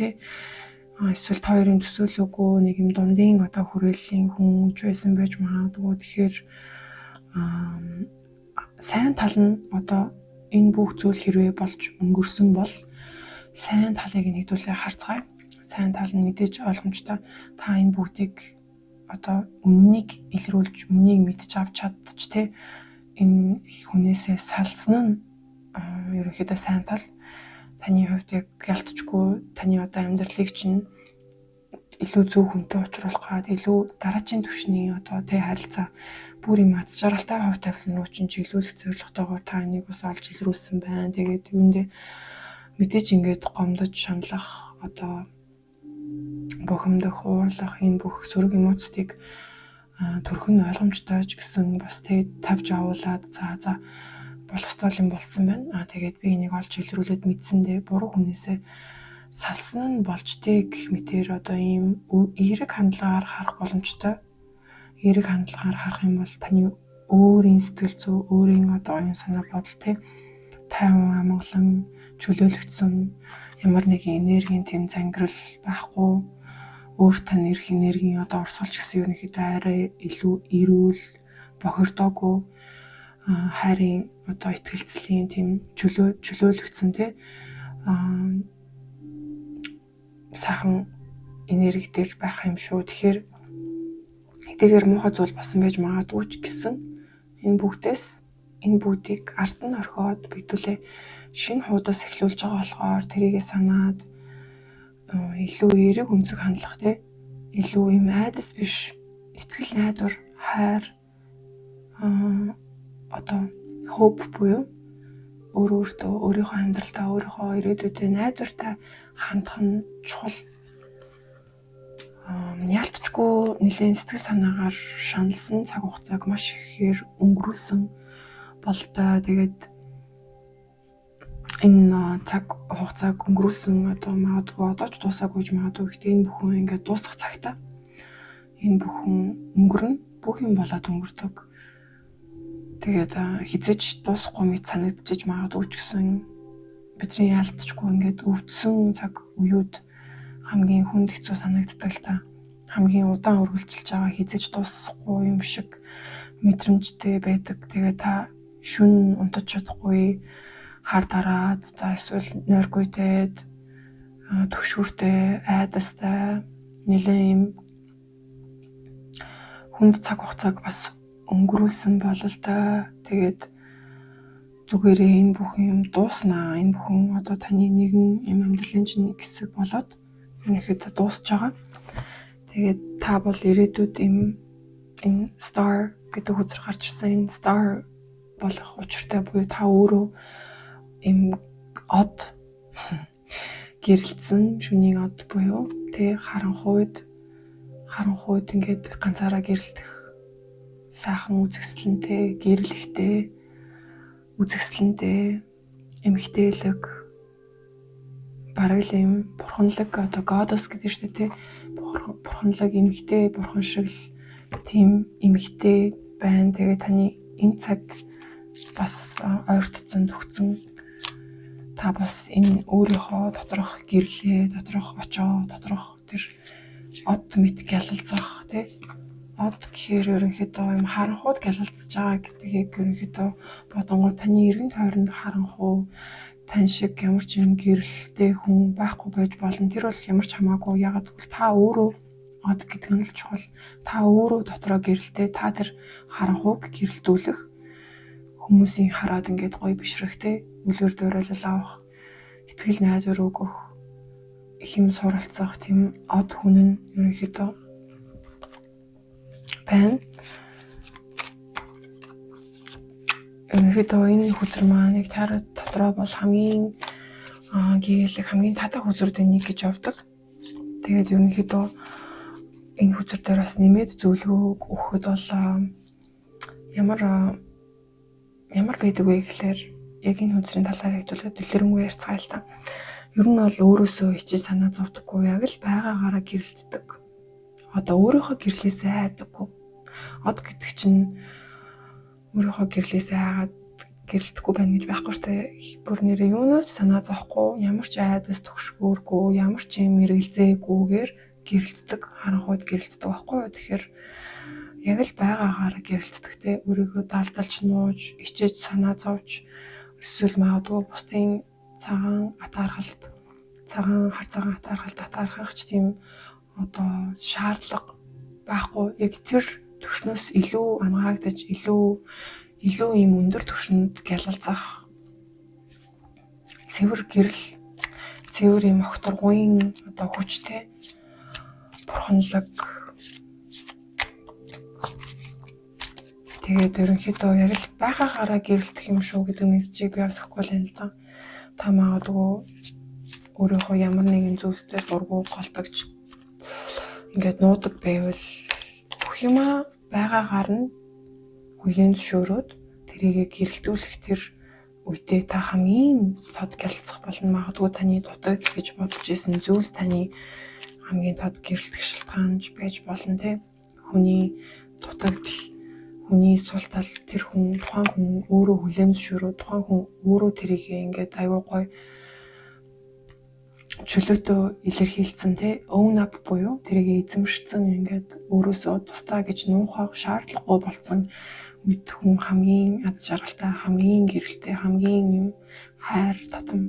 эсвэл та хоёрын төсөөлөөгүй нэг юм дундын одоо хүрээллийн хүн ч байсан байж магадгүй. Тэгэхээр сайн тал нь одоо энэ бүх зүйл хэрвээ болж өнгөрсөн бол сайн талыг нэгдүүлээ харцгаая. Сайн тал нь мэдээж ойлгомжтой. Та энэ бүгдийг одоо үннийг илрүүлж, үннийг мэдж авч чадчих энэ хүнээсээ салсан нь ерөнхийдөө сайн тал. Таны хувьд яг ялцчгүй таны одоо амьдралыг чинь илүү зөв хүнтэй уулзруулах гад илүү дараачийн түвшний одоо харилцаа бүр юм аз жаргалтай хувь тавилан руу чинь чиглүүлэх зорилготойгоор та энийг бас олж илрүүлсэн байна. Тэгээд юундэ мэдээж ингээд гомдож шаналах одоо бухимдах, уурлах энэ бүх сөрөг эмоцтыг төрөх нь ойлгомжтой ч гэсэн бас тавьж авуулаад за болох ёстой юм болсон байна. Тэгээд би энийг олж илрүүлээд мэдсэндээ буруу хүнээсээ салсан нь болж гэх мэтэр одоо ийм эерэг хандлагаар харах боломжтой. Эерэг хандлагаар харах юм бол таны өөрийн сэтгэл зүй, өөрийн одоо оюун санаа бодол тайван амгалан чөлөөлөгдсөн ямар нэгэн энергийн тэм зангирал байхгүй. Өөртөө нэрх энергийн одоо урсгалч гэсэн ерөнхийдөө арай илүү эрүүл, бохирдоогүй хайрын одоо итгэлцлийн тэм чөлөөлөгдсөн сайхан энерги дээр байх юм шүү. Тэгэхээр хэдийгээр муухай зүйл басан байж магадгүй ч гэсэн энэ бүгдийг ард нь орхиод бидүүлээ шинэ хуудас эхлүүлж байгаа болохоор тэрийгээ санаад илүү эерэг өнцөг хандлах илүү юм айдас биш, итгэл найдвар, хайр одоо hope буюу өөртөө, өөрийнхөө амьдралдаа, өөрийнхөө ирээдүйдээ найдвартай хандах нь чухал. Яалтчгүй нэлээд сэтгэл санаагаар шаналсан цаг хугацааг маш ихээр өнгөрүүлсэн бол та тэгээд энэ цаг хугацааг өнгөрүүлсэн одоо магадгүй одоо ч дуусаагүй ч магадгүй. Гэхдээ энэ бүхэн ингээд дуусах цагтаа энэ бүхэн өнгөрнө. Бүх юм болоод өнгөрдөг. Тэгээд хизэж дуусахгүй мэт санагдчих магадгүй ч гэсэн бидний яалтчгүй ингээд өвдсөн цаг үеуд хамгийн хүнд хэцүү санагддаг л та. Хамгийн удаан үргэлжилж байгаа хизэж дуусахгүй юм шиг мэдрэмжтэй байдаг. Тэгээ та шүн унтаж чадахгүй хар дараад за эсвэл нойргүйдээд төвшүүртэй айдастай нэлээд юм хүнд цаг хугацааг бас өнгөрүүлсэн болол та. Тэгээд зүгээрээ энэ бүхэн юм дууснаа. Энэ бүхэн одоо таны нэгэн юм амьдралын чинь нэг хэсэг болоод ерөнхийдөө дуусж байгаа. Тэгээд та бол ирээдүйд энэ star гэдэг хүзэр гарч ирсэн. Энэ star болох учиртай буюу та өөрөө им од гэрэлтсэн шүнийг од буюу тэг харанхуйд ингээд ганцаараа гэрэлтэх сайхан үзэсгэлэнтэй гэрэлхтэй үзэсгэлэнтэй эмгтээлэг бараг л юм бурханлаг одоо goddess гэдэг шүү дээ тий бурханлаг эмгтэй бурхан шиг л тийм эмгтэй байна. Тэгээ таны энэ цаг бас ойртцсон төгцөн та бас энэ өөрийнхөө доторх гэрлээ доторх очоо доторх тэр од мэд гялалцах тий од гэхээр ерөнхийдөө юм харанхууд гялалцж байгаа гэдгийг ерөнхийдөө бодонгоо таны эргэн тойронд харанхуу тань шиг ямар ч юм гэрэлтэй хүн байхгүй байж болно. Тэр бол ямар ч хамаагүй. Ягаад гэвэл та өөрөө од гэдэг нь л чухал. Та өөрөө дотроо гэрэлтэй та тэр харанхууг гэрэлтүүлэх хүмүүсийн хараад ингээд гоё бишрэхтэй үлгэр дуурайл авах итгэл найдвар өгөх их юм суралцах тийм од хүн нь ерөнхийдөө байна. Ерөнхийдөө энэ хүзэр маань та дотроо бол хамгийн гэгээлэг хамгийн татах хүзрүүдийн нэг гэж явдаг. Тэгээд ерөнхийдөө энэ хүзэр дээр бас нэмээд зөвлөгөө өгөхөд бол ямар байдаг вэ гэхээр яг энэ хүзрийн талаар хэвдүүлээд дэлгэрэнгүй ярьцгаая л та. Ер нь бол өөрөөсөө хичээж санаа зовдөггүй яг л байгаагаараа гэрэлтдэг. Одоо өөрийнхөө гэрлээсээ хайдаггүй. Од гэдэг чинь өөрийнхөө гэрлээсээ хайгаад гэрэлтэхгүй байна гэж байхгүй шүү дээ. Бүр нэрээ юунаас ч санаа зовхгүй, ямар ч айдас төгшгөөргүй, ямар ч юм эргэлзээгүйгээр гэрэлтдэг, харанхуйд гэрэлтдэг байхгүй юу. Тэгэхээр яг л байгаагаараа гэрэлтдэг те өөрийгөө далдалж нууж, хичээж санаа зовж эсвэл магадгүй бусдын цагаан хар цагаан атаархагч тийм одоо шаардлага байхгүй. Яг тэр төвшнөөс илүү амгаагдаж илүү юм өндөр төвшөнд гялалзах цэвэр гэрэл цэвэр юм огторгуйн одоо хүчтэй бурханлаг тэгээд ерөнхийдөө яг л байгаагаараа гэрэлтэх юм шүү гэдэг мессежийг би авсахгүй л юм л да. Та магадгүй өөрийнхөө ямар нэгэн зүйлстэй дургу голдогч ингээд нуудаг байвал бүх юмаа байгаагаар нь хүлээн зөвшөөрөөд тэрийгэ гэрэлтүүлэх тэр үедээ та хамгийн тод гялцах болно. Магадгүй таны дутагдал гэж бодож исэн зүйлс таны хамгийн тод гэрэлтэх шалтгаанж байж болно те. Хүний дутагдал, хүний сул тал тэр тухайн хүн өөрөө хүлээн зөвшөөрөө тухайн хүн өөрөө тэрийгэ ингээд аюу гой чөлөөтөө илэрхийлсэн те own up буюу тэрийг эзэмшсэн ингээд өөрөөсөө тустаа гэж нуухах шаардлагагүй болсон үед хүн хамгийн аз жаргалтай хамгийн гэрэлтэй хамгийн юм хайр татам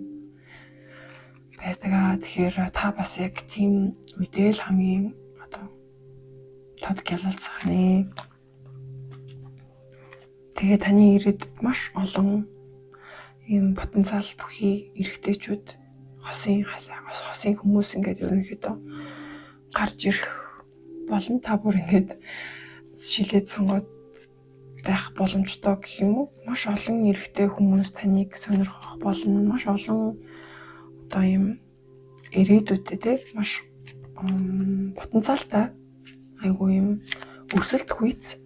байдаг. Тэгэхээр та бас яг тийм үедээ л хамгийн одоо тод гялалцах нэ. Тэгээ таны ирээдүйд маш олон юм потенциал бүхий эрэгтэйчүүд хосын хүмүүс ингээд ерөнхийдөө гарч ирэх болон та бүр ингээд шилээд сонгоод байх боломжтой гэх юм уу. Маш олон эрэгтэй хүмүүс таныг сонирхох болно. Маш олон одоо юм ирээдүйдээ те маш потенциалтай айгуу юм өрсөлдөх үйц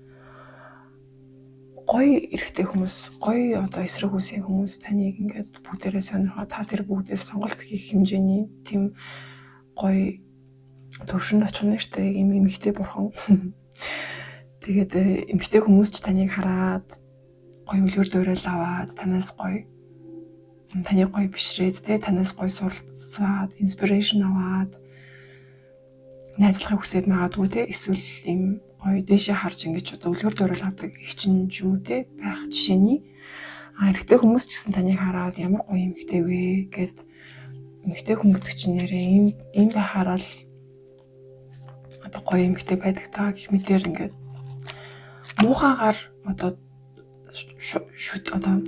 гоё эрэгтэй хүмүүс, гоё одоо эсрэг үсгийн хүмүүс таныг ингээд бүгдээрээ сонирхоод та тэр бүгдээс сонголт хийх хэмжээний тийм гоё төвшөнд очих нь штэ юм эмэгтэй бурхан. Тэгээд эмэгтэй хүмүүс ч таныг хараад гоё үлгэр дуурайл аваад танаас гоё таны гоё бишрээд те танаас гоё суралцаад инспирэшн аваад найзлахыг хүсээд магадгүй те эсвэл ийм гоё дээшээ харж ингэж одоо үлгэр дуурайл авдаг их чинь ч юм уу те байх жишээний эрэгтэй хүмүүс ч гэсэн таныг хараад ямар гоё эмэгтэй вэ гэд эмэгтэй хүн гэдэг чинь нэрээ ийм байхаараа л одоо гоё эмэгтэй байдаг та гэх мэтэр ингээд муухайгаар одоо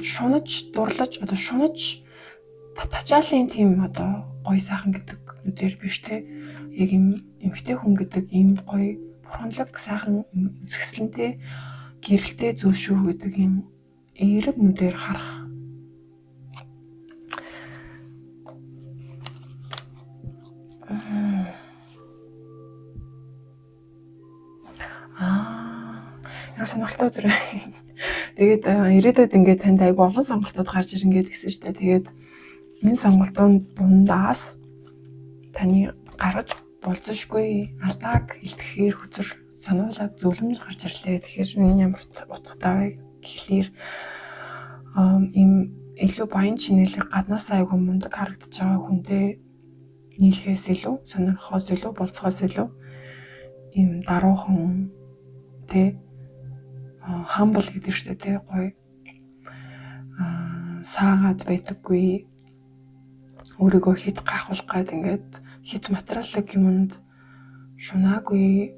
шунаж дурлаж одоо шунаж татачаалын тийм одоо гоё сайхан гэдэг нүдээр биш те яг юм эмэгтэй хүн гэдэг ийм гоё бурханлаг сайхан үзэсгэлэнтэй гэрэлтэй зүйл шүү гэдэг ийм эерэг нүдээр харах. Яа сонирхолтой зүйл. Тэгээд ирээдүйд ингээд танд айгүй олон сонголтууд гарч ирнэ гэдгийгсэн шүү дээ. Тэгээд энэ сонголтын дундаас таны гаргаж болзошгүй алдааг илтгэхээр хүчээр сануулаг зөвлөмж гарч ирлээ. Тэгэхээр энэ ямар утгатай вэ гэхлээр им илүү баян чинэлэг гаднаасаа айгүй мундаг харагдаж байгаа хүнтэй нийлхээс илүү сонирхохоос илүү болцохоос илүү им даруухан тэ humble гэдэг шүү дээ, гоё саагаад байдаггүй өөрийгөө хит гайхуулах гээд ингээд хит материалын юмд шунаагүй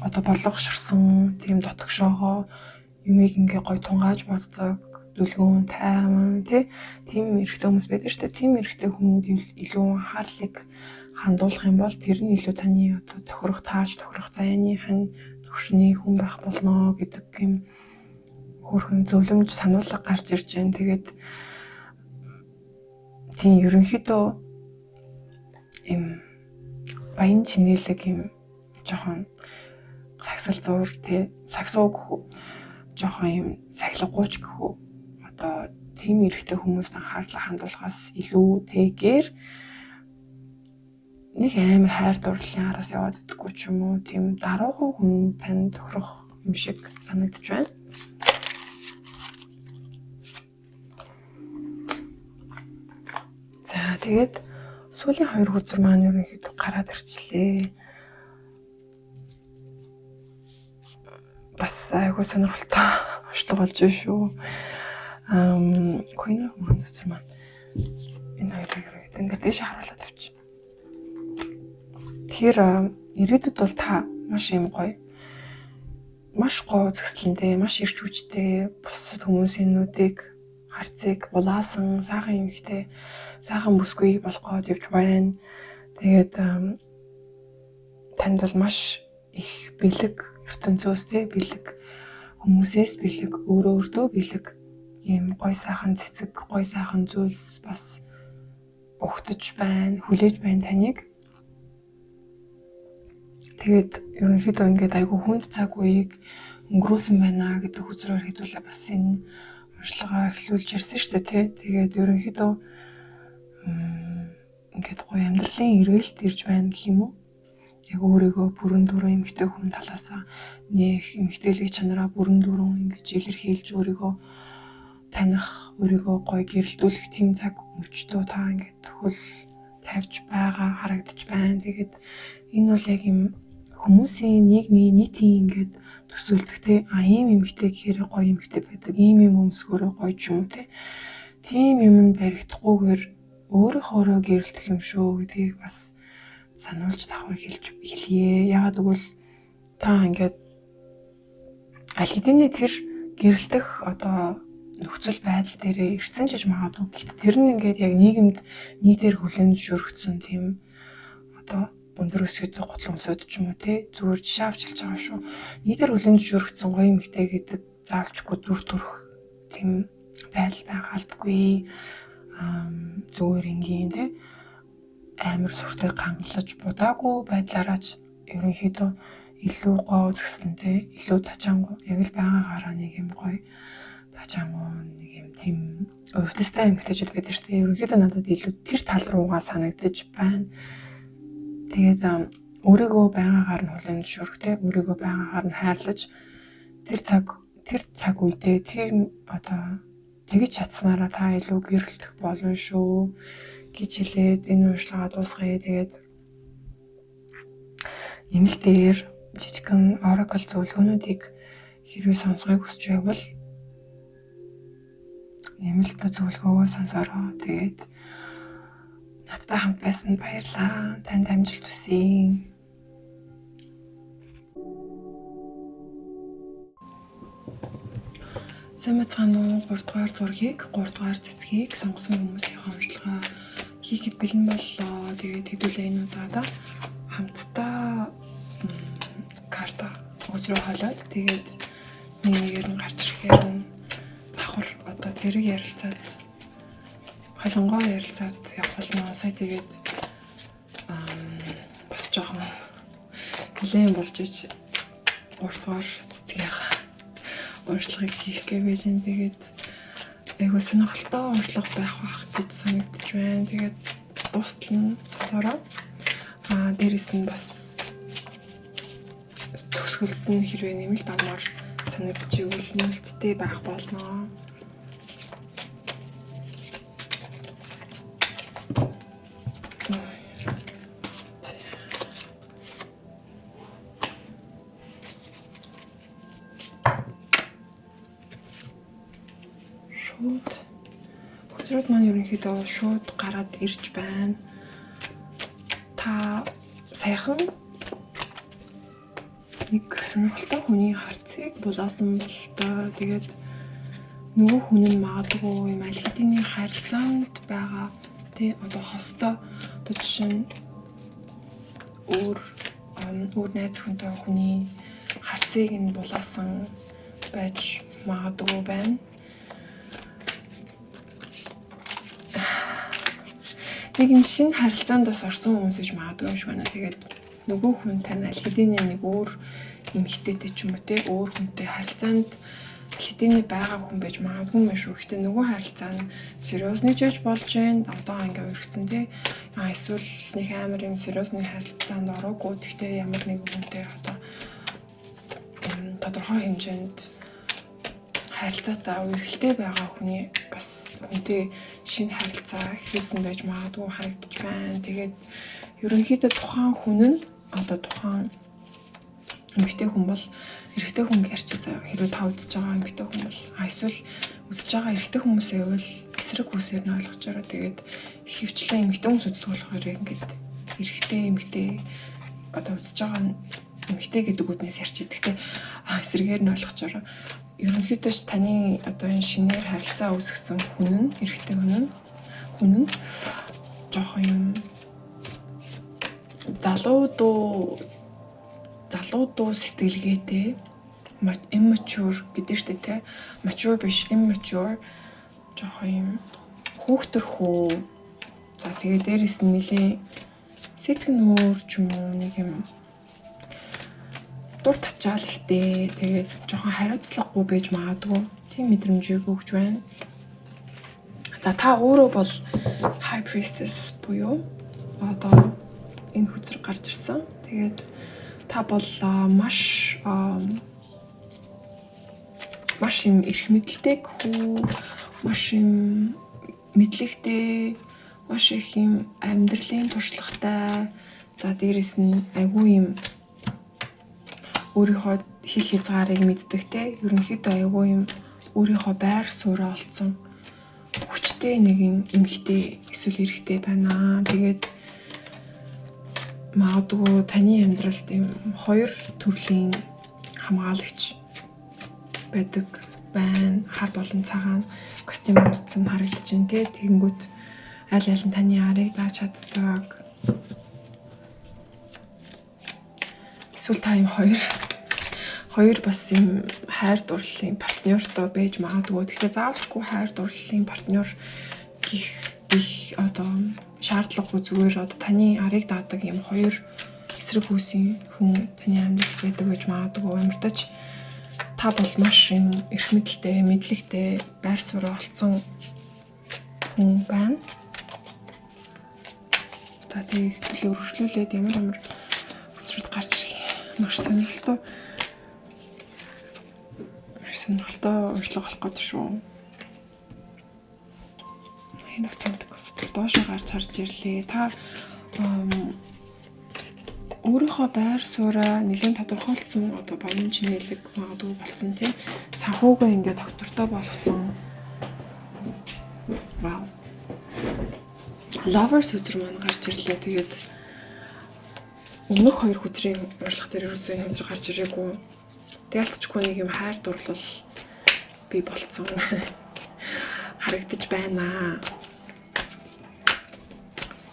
бодлогоширсон тийм дотгошоогоо юмыг ингээ гоё тунгааж босдог дүлгүүн тайван тийм эрэгтэй хүмүүс байдаг шүү дээ. Тийм эрэгтэй хүнд илүү анхаарлыг хандуулах юм бол тэр нь илүү таны одоо тохирох зайны хань төвшний хүн байх болно гэдэг юм хөөрхөн зөвлөмж сануулга гарч ирж байна. Тэгээд тийм ерөнхийдөө им баян чинэлэг юм жоохон сагсалзуур сагсуу гэх үү жоохон юм сахилгууч гэх үү одоо тийм эрэгтэй хүмүүст анхаарлаа хандуулахаас илүү тэгээр нэг амар хайр дурлалын араас яваад идэггүй ч юм уу тийм даруухан хүн танд тохирох юм шиг санагдаж байна. За тэгээд сүүлийн 2 өдөр маань ерөнхийдөө гараад ирчлээ. Бас айгүй сонирхолтой өшлөг болж байна шүү. Койно маань өдөр маань энэ хоёрыг ингээд дэше харуулаад авчих. Тэгэхээр ирээдүйд бол та маш юм гоё үзэсгэлэнтэй, маш ирч хүчтэй бусад хүмүүсийн нүдийг харцыг булаасан сайхан эмэгтэй, сайхан бүсгүй болох гээд явж байна. Тэгээд танд бол маш их бэлэг ертөнцөөс бэлэг хүмүүсээс бэлэг өөртөө бэлэг ийм гоё сайхан цэцэг, гоё сайхан зүйлс бас өгтөж байна, хүлээж байна таныг. Тэгээд ерөнхийдөө ингээд айгүй хүнд цаг үеийг өнгөрүүлсэн байна гэдэг үзрээр хэдүүлээ бас энэ уншлагаа эхлүүлж ирсэн шүү дээ. Тэгээд ерөнхийдөө ингээд гоё амьдралын эргэлт ирж байна гэх юм уу? Яг өөрийгөө бүрэн дүрэн эмэгтэй хүн талаасаа нэх эмэгтэйлэг чанараа бүрэн дүрэн ингэж илэрхийлж өөрийгөө таних, өөрийгөө гоё гэрэлтүүлэх тийм цаг мөчтөө та ингээд хөл тавьж байгаа харагдаж байна. Тэгээд энэ бол яг юм хүмүүсийн нийгмийн нийтийн ингээд төсөөлдөгтэй ийм эмэгтэй гэхээр гоё эмэгтэй байдаг, ийм юм өмсгөрөө гоё ч юм уу тийм юмд баригдахгүйгээр өөрийнхөөрөө гэрэлтэх юм шүү гэдгийг бас сануулж давхар хэлье. Яагаад гэвэл та ингээд аль хэдийн тэр гэрэлтэх одоо нөхцөл байдал дээрээ ирсэн ч гэж магадгүй. Гэхдээ тэр нь ингээд яг нийгэмд нийтээр хүлээн зөвшөөрөгдсөн тийм одоо өндөр өсгөд готлон өмсөд ч юм уу зүгээр жишээ авч хэлж байгаа шүү. Нийтээр хүлээн зөвшөөрөгдсөн гоё эмэгтэй гэдэг заавчгүй дүр төрх тийм байдал байгаа албагүй. Зүгээр ингийн амар сүртэй хангалж будаагүй байдлаараач ерөнхийдөө илүү гоо үзэсгэлэнтэй, илүү тачаангу яг л байгаагаараа нэг юм гоё тачаангу нэг юм тийм өвдөстэй эмэгтэйчүүд байдаг шүү дээ. Ерөнхийдөө надад илүү тэр тал руугаа санагдаж байна. Тэгээд өөрийгөө байгаагаар нь хүлээн зөвшөөрөх өөрийгөө байгаагаар нь хайрлаж тэр цаг үедээ тэр одоо тэгж чадсанараа та илүү гэрэлтэх болно шүү гэж хэлээд энэ уншлагаа дуусгая. Тэгээд нэмэлтээр жижигхэн Oracle зөвлөгөөнүүдийг хэрвээ сонсохыг хүсч байвал нэмэлт зөвлөгөөгөө сонсороо. Тэгээд надтай хамт байсанд баярлалаа. Танд амжилт хүсье. Сайн бацгаана уу? 3 дугаар зургийг, 3 дугаар цэцгийг сонгосон хүмүүсийн онцлогоо хийхэд бэлэн боллоо. Тэгээд хэдүүлээ энэ удаа хамтдаа карта үзрөө холоод тэгээд нэгээр нь гарч ирэхээр нь давхар одоо зэрэг ярилцаад холонгоо ярилцаад явах болно. Сая тэгээд бас жоохон клейм болж ич 3 дугаар цэцгийг урьдчилгыг хийх гэж байна. Тэгээд айгуу сонирхолтой урьдчилга байх бах гэж санагдаж байна. Тэгээд дуустал нь сонсороо. Дээрэс нь бас төгсгөлд нь хэрвээ нэмэлт авмаар санагдаж ивэл нэмэлттэй байх болно. Хөзрүүд маань ерөнхийдөө шууд гараад ирж байна. Та сайхан нэг сонирхолтой хүний харцыг булаасан бол тоо. Тэгээд нөгөө хүн нь магадгүй юм аль хэдийн харилцаанд байгаа тий одоо хостой одоо жишээ нь өөр найз охинтой хүний харцыг нь булаасан байж магадгүй байна. Нэг юм шинэ харилцаанд бас орсон хүмүүс гэж магадгүй юм шиг байна. Тэгээд нөгөө хүн тань аль хэдийн нэг өөр эмэгтэйтэй ч юм уу те өөр хүнтэй харилцаанд аль хэдийн байгаа хүн байж магадгүй юм шүү. Гэхдээ нөгөө харилцаа нь сериусны ч болж байна. Одоо ингээ өргөцсөн те. Эсвэл нэг амар юм сериусны харилцаанд ороогүй. Гэхдээ ямар нэг хүнтэй одоо тодорхой хэмжээнд харилцаатай үргэлжтэй байгаа хүний бас үнтэй шинэ харилцаа ихсэн байж магадгүй харагдаж байна. Тэгээд ерөнхийдөө тухайн хүн нь одоо тухайн эмэгтэй хүн бол эрэгтэй хүн гэрч заяа хэрвээ та үзэж байгаа эмэгтэй хүн бол эсвэл үзэж байгаа эрэгтэй хүмүүсээ бол эсрэг хүсээр нь ойлгож байгаа. Тэгээд хөвчлэн эмэгтэй хүмүүс үздэг болохоор ингээд эрэгтэй эмэгтэй одоо үзэж байгаа эмэгтэй гэдэг үгнээс ярьчих. Гэхдээ эсрэгээр нь ойлгож байгаа. Ерөнхийдөө таны одоо энэ шинээр харилцаа үүсгэсэн хүн нь эрэгтэй хүн нь жоох юм залуу дуу сэтгэлгээтэй immature гэдэг штэ тэ mature биш immature жоох юм хүүхдэрхүү. За тэгээ дээрэс нь нэлээ сэтгэнөөр ч юм уу нэг юм дур тачаал ихтэй тэгээд жоохон хариуцлагагүй байж магадгүй тийм мэдрэмжийг өгч байна. За та өөрөө бол High Priestess буюу одоо энэ хөзөр гарч ирсэн. Тэгээд та бол маш юм эрх мэдэлтэй хүү, маш юм мэдлэгтэй, маш их юм амьдралын туршлагатай. За дээрэс нь айгүй юм өөрийнхөө хэл хязгаарыг мэддэг те ерөнхийдөө айгүй юм өөрийнхөө байр сууриа олцсон хүчтэй нэг эмэгтэй эсвэл эрэгтэй байна. Тэгээд магадгүй таны амьдралд юм хоёр төрлийн хамгаалагч байдаг байна. Хар болон цагаан костюм өмссөн харагдаж байна те. Тэгэнгүүт аль аль нь таны арыг дааж чаддаг. Эсвэл та юм хоёр бас юм хайр дурлалын партнертой байж магадгүй. Тэгэхээр заавалчгүй хайр дурлалын партнер гих одоо шаардлагагүй зүгээр одоо таны арыг даадаг юм хоёр эсрэг хүүсийн хүн таны амьдралд байдаг гэж магадгүй. Амьдч та бол маш юм эрх мэдэлтэй, мэдлэгтэй, байр суурь олцсон хүн байна. За тэгээд төлөв өргөжлүүлээд ямар хүчрүүд гарч ирэх маш сонирхолтой урьдлага болох гэдэг шүү. Энэ автоматик доош гарч харж ирлээ. Та өөрийнхөө байр сууриа нэлээд тодорхойлцсон одоо боломж нээлэг магадгүй болсон тий. Санхүүгээ ингээд доктортой болгоцсон. Вау. Lovers үзэр маань гарч ирлээ. Тэгээд өмнөх 2 хүзрийн урилга дээр ерөөсөө энэ хүзэр гарч ирээгүй. Тэгэлтчгүй нэг юм хайр дурлал би болцсон. Харагдаж байна.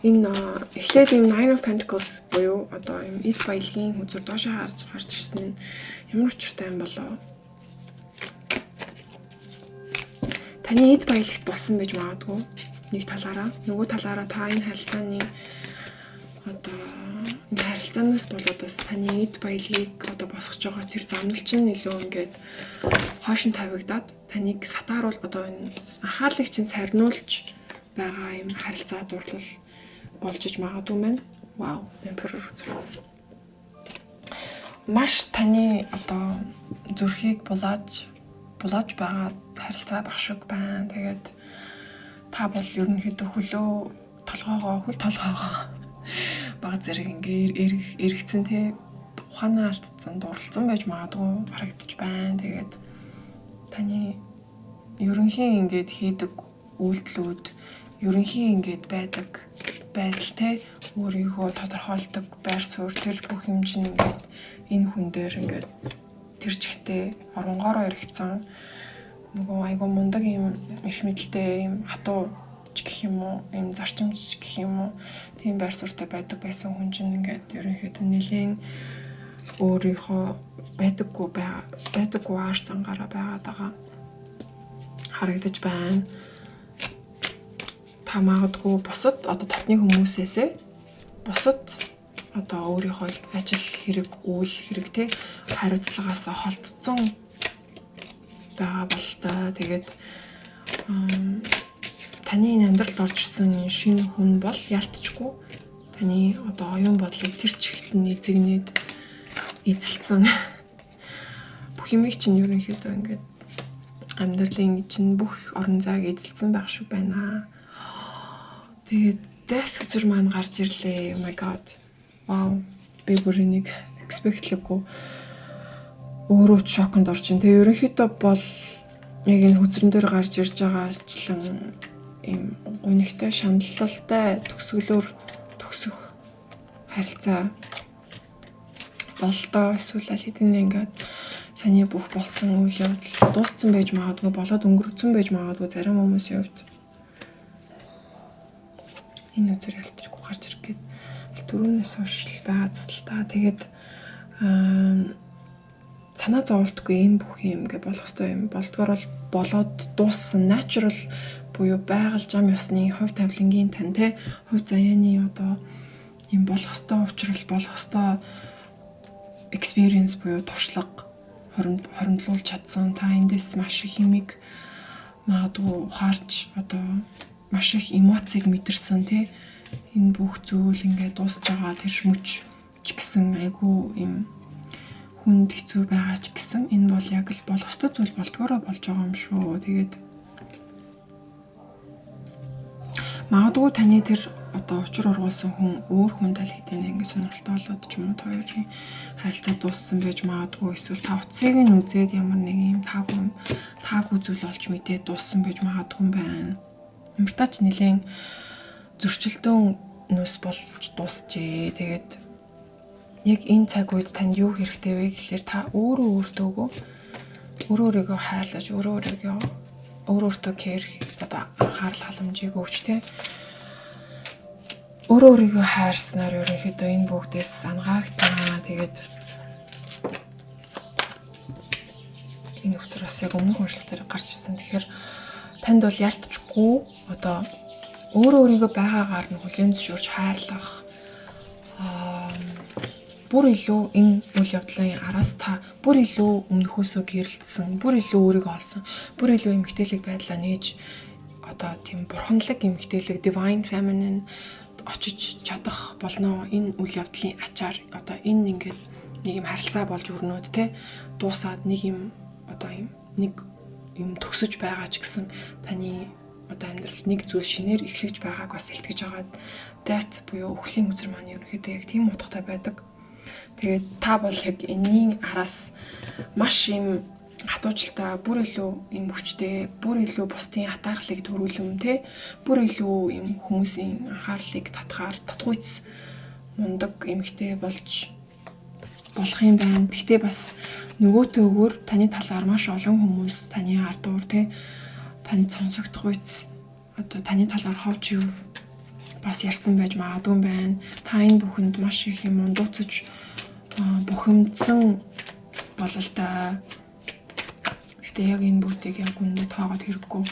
Энэ эхлээд юм Nine of Pentacles буюу одоо юм ил баялагын хүзэр доошоо гарч ирсэн нь ямар учиртай юм болоо. Таны эд баялагт болсон байж магадгүй. Нэг талаараа, нөгөө талаараа та энэ харилцааны одоо энэ харилцаанаас болоод бас таны эд баялагийг одоо босгож байгаа тэр замналч нь илүү ингээд хоошин тавигдаад таныг сатааруул одоо энэ анхаарлыг чинь сарниулж байгаа юм харилцаа дурлал болж иж магадгүй мэн. Вау, Emperor үзэр. Маш таны одоо зүрхийг булааж байгаа харилцаа багшиг байна. Тэгээд та бол ерөнхийдөө хөл толгоогоо бага зэрэг ингээ эргэцэн тий ухаанаа алдсан дурлцсан байж магадгүй харагдаж байна. Тэгээд таны ерөнхийн ингээд хийдэг үйлдэлүүд ерөнхийн ингээд байдаг байдал те өөрийгөө тодорхойлдог байр суурь тэр бүх юм чинь ингээд энэ хүн дээр ингээд тэр чигтээ оронгороо эргэцэн нөгөө айгу мундаг юм эрх мэдэлтэй юм хатуу ч гэх юм уу юм зарчимч гэх юм уу тийм байр суурьтай байдаг байсан хүн чинь ингээд ерөнхийдөө нэлийн өөрийнхөө байдаггүй ааш зангаараа байгаад байгаа харагдаж байна. Та магадгүй бусад одоо татны хүмүүсээсээ бусад одоо өөрийнхөө ажил хэрэг, үйл хэрэг те хариуцлагаас холдсон байгаа бол та тэгээд таны энэ амьдралд орж ирсэн шинэ хүн бол ялтчгүй таны одоо оюун бодлыг тэр чигт нь эзэгнээд эзэлсэн бүх юмыг чинь ерөнхийдөө ингээд амьдралын чинь бүх орон зайг эзэлсэн байх шиг байна. Тэгээд дэс үзэр маань гарч ирлээ. Oh my god. Wow. Би бүр энийг expect-лгүй өөрөө шоконд орчин. Тэгээ ерөнхийдөө бол яг энэ хүзрэн дээр гарч ирж байгаа ачлан ийм гонигтай шаналлалтай төгсгөлөөр төгсөх харилцаа болтоо эсвэл хэдийнэ ингээд таны бүх болсон үйл явдал дууссан байж магадгүй болоод өнгөрсөн байж магадгүй зарим хүмүүсийн хувьд энэ үзэр ялтчгүй гарч ирэх гээд түрүүнээс хойш байгаа зүйл та тэгээд санаа зовлтгүй энэ бүх юм ингээ болох ёстой юм болдгоор бол болоод дууссан natural буюу байгаль зам ёсны хувь тавилангийн тань те хувь заяаны одоо юм болох ёстой учрал болох ёстой experience буюу туршлага хоримтлуулж чадсан та эндээс маш их юмыг магадгүй ухаарч одоо маш их эмоцийг мэдэрсэн тий энэ бүх зүйл ингээд дуусж байгаа тэр мөч ч гэсэн айгүй юм хүнд хэцүү байгаа ч гэсэн энэ бол яг л болох ёстой зүйл болдгоороо болж байгаа юм шүү. Тэгээд магадгүй таны тэр одоо учир ургуулсан хүн өөр хүн тал хэдийнэ ингээд сонирхолтой болоод ч юм уу хоёрын харилцаа дууссан байж магадгүй эсвэл та утсыг нь үзээд ямар нэг юм таагүй зүйл олж мэдээд дууссан байж магадгүй юм байна. Ямартаач нэлээд зөрчилдөөн нүс болж дуусчээ. Тэгээд яг энэ цаг үед танд юу хэрэгтэй вэ гэхээр та өөрийгөө хайрлаж өөрөөсөө кэр одоо анхаарал халамжийг өгч тэ өөрийгөө хайрснаар ерөнхийдөө энэ бүгдээс ангаагтана. Тэгээд энэ хүчээр бас яг өмнөх уншлалтаар гарч ирсэн. Тэгэхээр танд бол ялтчгүй одоо өөрийгөө байгаагаар нь хүлээн зөвшөөрч хайрлах бүр илүү энэ үйл явдлын араас та бүр илүү өмнөхөөсөө гэрэлтсэн, бүр илүү өөрийгөө олсон, бүр илүү эмгтээлэг байдлаа нээж одоо тийм бурханлаг эмгтээлэг divine feminine очиж чадах болно. Энэ үйл явдлын ачаар одоо энэ ингээд нэг юм харилцаа болж өрнөд те дуусаад нэг юм одоо нэг юм төгсөж байгаа ч гэсэн таны одоо амьдрал нэг зүйл шинээр эхлэж байгааг бас илтгэж байгаа. That буюу өхлийн үзэр маань ерөнхийдөө яг тийм утгатай байдаг. Тэгээд та бол яг энэний араас маш юм хатуужилтаа бүр илүү юм хүчтэй, бүр илүү бусдын атаархлыг төрүүлэм те, бүр илүү юм хүмүүсийн анхаарлыг татгуйц мундаг эмэгтэй болж болох юм байна. Гэхдээ бас нөгөөтэйгөр таны талаар маш олон хүмүүс таны ард дуур те танд сонсогдох үйц одоо таны талаар ховж юу бас ярьсан байж магадгүй юм байна. Та энэ бүхэнд маш их юм ундууцаж бухимдсан бололтой. Гэтэ яг энэ бүгдийг яг үнэндээ тоогоод хэрэггүй.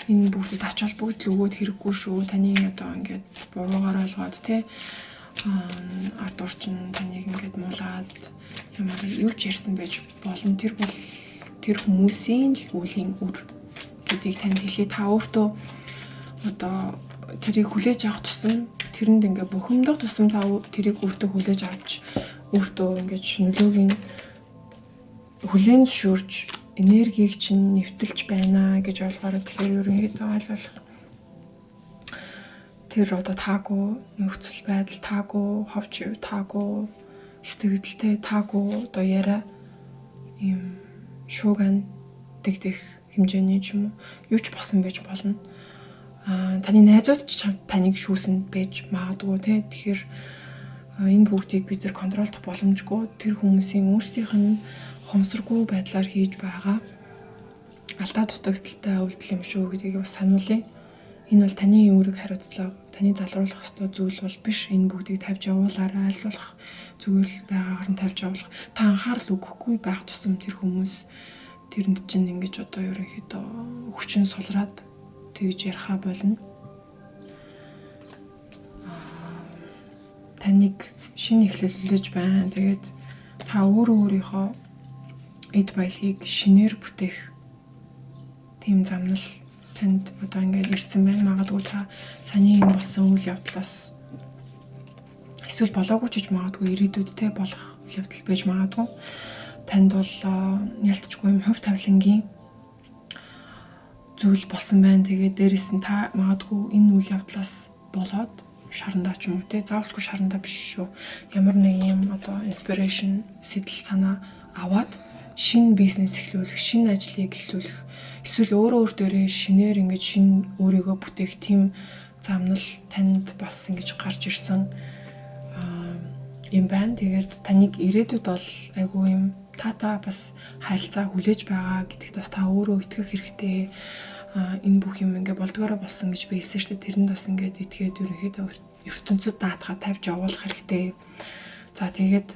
Энэ бүгдийг ач холбогдол өгөөд хэрэггүй шүү. Таны одоо ингээд буруугаар ойлгоод те ард урчин таныг ингээд муулаад ямар юу ч ярьсан байж болно. Тэр бол тэр хүмүүсийн л үеийн үр гэдгийг танд хэлээ. Та өөртөө одоо тэрийг хүлээж авах тусам тэрэнд ингээ бухимдах тусам та тэрийг өөртөө хүлээж авч өөртөө ингээ нөлөөг нь хүлээн зөвшөөрж энергийг чинь нэвтэлж байна гэж ойлгоорой. Тэгэхээр ерөнхийдөө ойлгох тэр одоо таагүй нөхцөл байдал, таагүй ховч юу, таагүй сэтгэлдэлтэй, таагүй одоо яриа юм шууган дэгдэх хэмжээний ч юм уу юу ч босон байж болно. Таны найзууд ч таныг шүүсэнд байж магадгүй тий. Тэгэхээр энэ бүгдийг бид нар контролдох боломжгүй. Тэр хүмүүсийн өөрсдийнх нь хомсоргүй байдлаар хийж байгаа алдаа дутагдaltaй үйлдэл юм шүү гэдгийг бас сануулъя. Энэ бол таны үүрэг хариуцлага, таны залруулах ёстой зүйл бол биш. Энэ бүгдийг тавьж явуулаарай. Аль болох зүгээр л байгаагаар нь тавьж явуулах. Та анхаарал өгөхгүй байх тусам тэр хүмүүс тэрэнд чинь ингэж одоо ерөнхийдөө хүчин сулраад тэгж ярихаа болно. Таныг шинэ эхлэл хүлээж байна. Тэгээд та өөрийнхөө эд баялагийг шинээр бүтээх тийм замнал танд одоо ингээд ирсэн байна. Магадгүй та саний энэ болсон үйл явдлаас эсвэл болоогүй ч гэж магадгүй ирээдүйд те болох үйл явдал байж магадгүй. Танд бол ялцчгүй юм хувь тавилангийн зүйл болсон байна. Тэгээд дээрэс нь та магадгүй энэ үйл явдлаас болоод шарандаа ч юм уу те заавалчгүй шарандаа биш шүү. Ямар нэг юм одоо inspiration сэтэл санаа аваад шинэ бизнес эхлүүлэх, шинэ ажлыг эхлүүлэх, эсвэл өөр дээрээ шинээр ингэж шинэ өөрийгөө бүтээх тийм замнал танд бас ингэж гарч ирсэн юм байна. Тэгээд таныг ирээдүйд бол айгүй юм та бас харилцаа хүлээж байгаа гэдэгт бас та өөрөө итгэх хэрэгтэй. Энэ бүх юм ингээ болдгоороо болсон гэж би хэлсэн шүү дээ. Тэрэнд бас ингээд итгээд ерөнхийдөө ертөнцид даатгаа тавьж явуулах хэрэгтэй. За тэгээд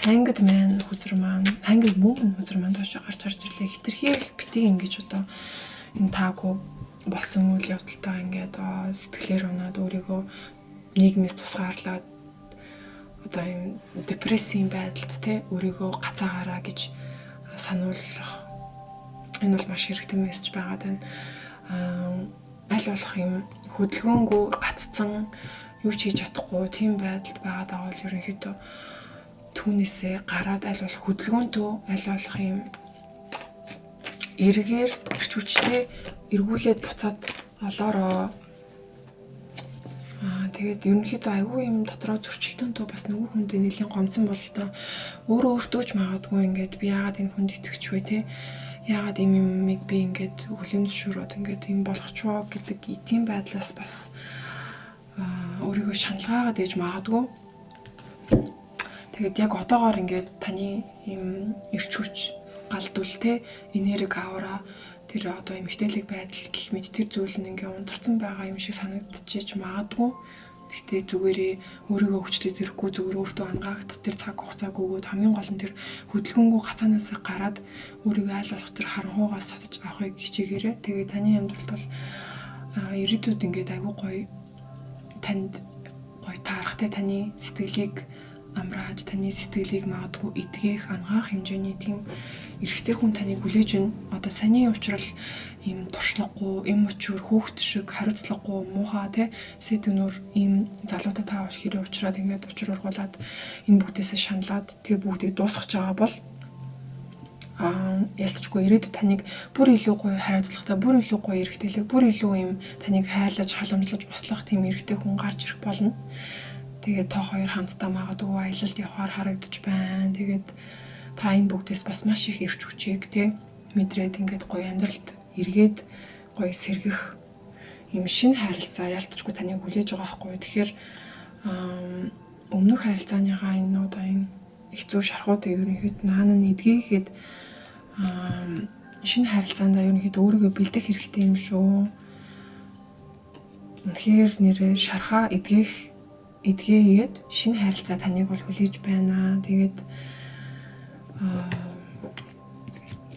ангид маань хүзэр маань ангид мөн хүзэр маань тоош гарч ирлээ. Хитрхийл битгий ингэж одоо энэ таагүй болсон үйл явдалтай ингээд сэтгэлээр унаад өөрийгөө нийгмээс тусгаарлаад одоо юм депрессийн байдалд те өөрийгөө гацаагаараа гэж сануулах энэ бол маш хэрэгтэй мессеж байгаад байна. Аль болох юм хөдөлгөөнгүй гаццсан юу ч хийж чадахгүй тийм байдалд байгаад байгаа бол ерөнхийдөө түүнээсээ гараад аль болох хөдөлгөөнтөө аль болох юм эргээр эрч хүчтэй эргүүлээд буцаад олоороо. Тэгээд ерөнхийдөө айгүй юм дотроо зөрчилдөөнтөө бас нөгөө хүндээ нэлийн гомцсон бололтой өөртөө ч магадгүй ингээд би яагаад энэ хүнд итгэж вэ те яагаад юмыг би ингээд хүлээн зөвшөөрөөд ингээд юм болгочвоо гэдэг тийм байдлаас бас өөрийгөө шаналгаагаад ээж магадгүй. Тэгээд яг одоогоор ингээд таны юм эрч хүч галдвал те энерги аваараа тэр одоо эмгтээлэг байдал гэх мэт тэр зүйл нь ингээ ундарсан байгаа юм шиг санагдчихэж магадгүй. Гэхдээ зүгээрээ өөрийгөө хүчлээд ирэхгүй зүгээр өөртөө ангаагт тэр цаг хугацааг өгөөд хамгийн гол нь тэр хөдөлгөөнгөө гацаанаас гараад өөрийгөө аль болох тэр харанхуугаас татаж авахыг хичээгээрэй. Тэгээд таны амьдралд бол ирээдүйд ингээд айгүй гоё танд гоё таарах те таны сэтгэлийг амрааж таны сэтгэлийг магадгүй эдгэх ангаах хэмжээний тийм эрэгтэй хүн таныг хүлээж байна. Одоо саний уучрал ийм туршлагагүй, эм өчүүр хүүхэд шиг хариуцлагагүй, муухай те сэдвнөр ийм залуудаа таа хэрэг уучраад ингээд учир ургуулад энэ бүгдээсээ шаналаад тэр бүгдийг дуусгаж байгаа бол ялцчгүй ирээдүйд таныг бүр илүү гоё хариуцлагатай, бүр илүү гоё эрэгтэйлэг, бүр илүү юм таныг хайрлаж халамжлаж буслах тийм эрэгтэй хүн гарч ирэх болно. Тэгээд та хоёр хамтдаа магадгүй аялалд явахаар харагдаж байна. Тэгээд та энэ бүгдээс бас маш их эрч хүчийг тий мэдрээд ингээд гоё амьдралд эргээд гоё сэргэх юм шинэ харилцаа ялтчгүй таныг хүлээж байгаа байхгүй. Тэгэхээр өмнөх харилцааныхаа энэ одоо энэ их зүй шархуудыг ерөнхийд наана нь эдгээгээд шинэ харилцаанд ерөнхийдөө өөрийгөө бэлдэх хэрэгтэй юм шүү. Үнэхээр нэрээ шархаа эдгээгээд шинэ харилцаа таныг бол хүлээж байна. Тэгээд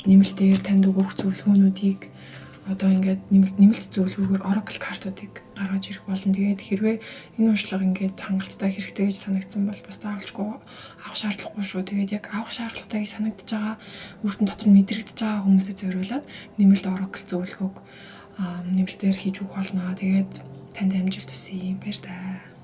нэмэлтээр танд өгөх зөвлөгөөнүүдийг одоо ингээд нэмэлт зөвлөгөөгөөр Oracle картуудыг гаргаж ирэх болно. Тэгээд хэрвээ энэ уншлага ингээд хангалттай хэрэгтэй гэж санагдсан бол бас заавалчгүй авах шаардлагагүй шүү. Тэгээд яг авах шаардлагатай гэж санагдаж байгаа өөртөө дотор нь мэдрэгдэж байгаа хүмүүстэй зориулаад нэмэлт Oracle зөвлөгөөг нэмэлтээр хийж өгөх болно. Тэгээд танд амжилт хүсье. Баярлалаа.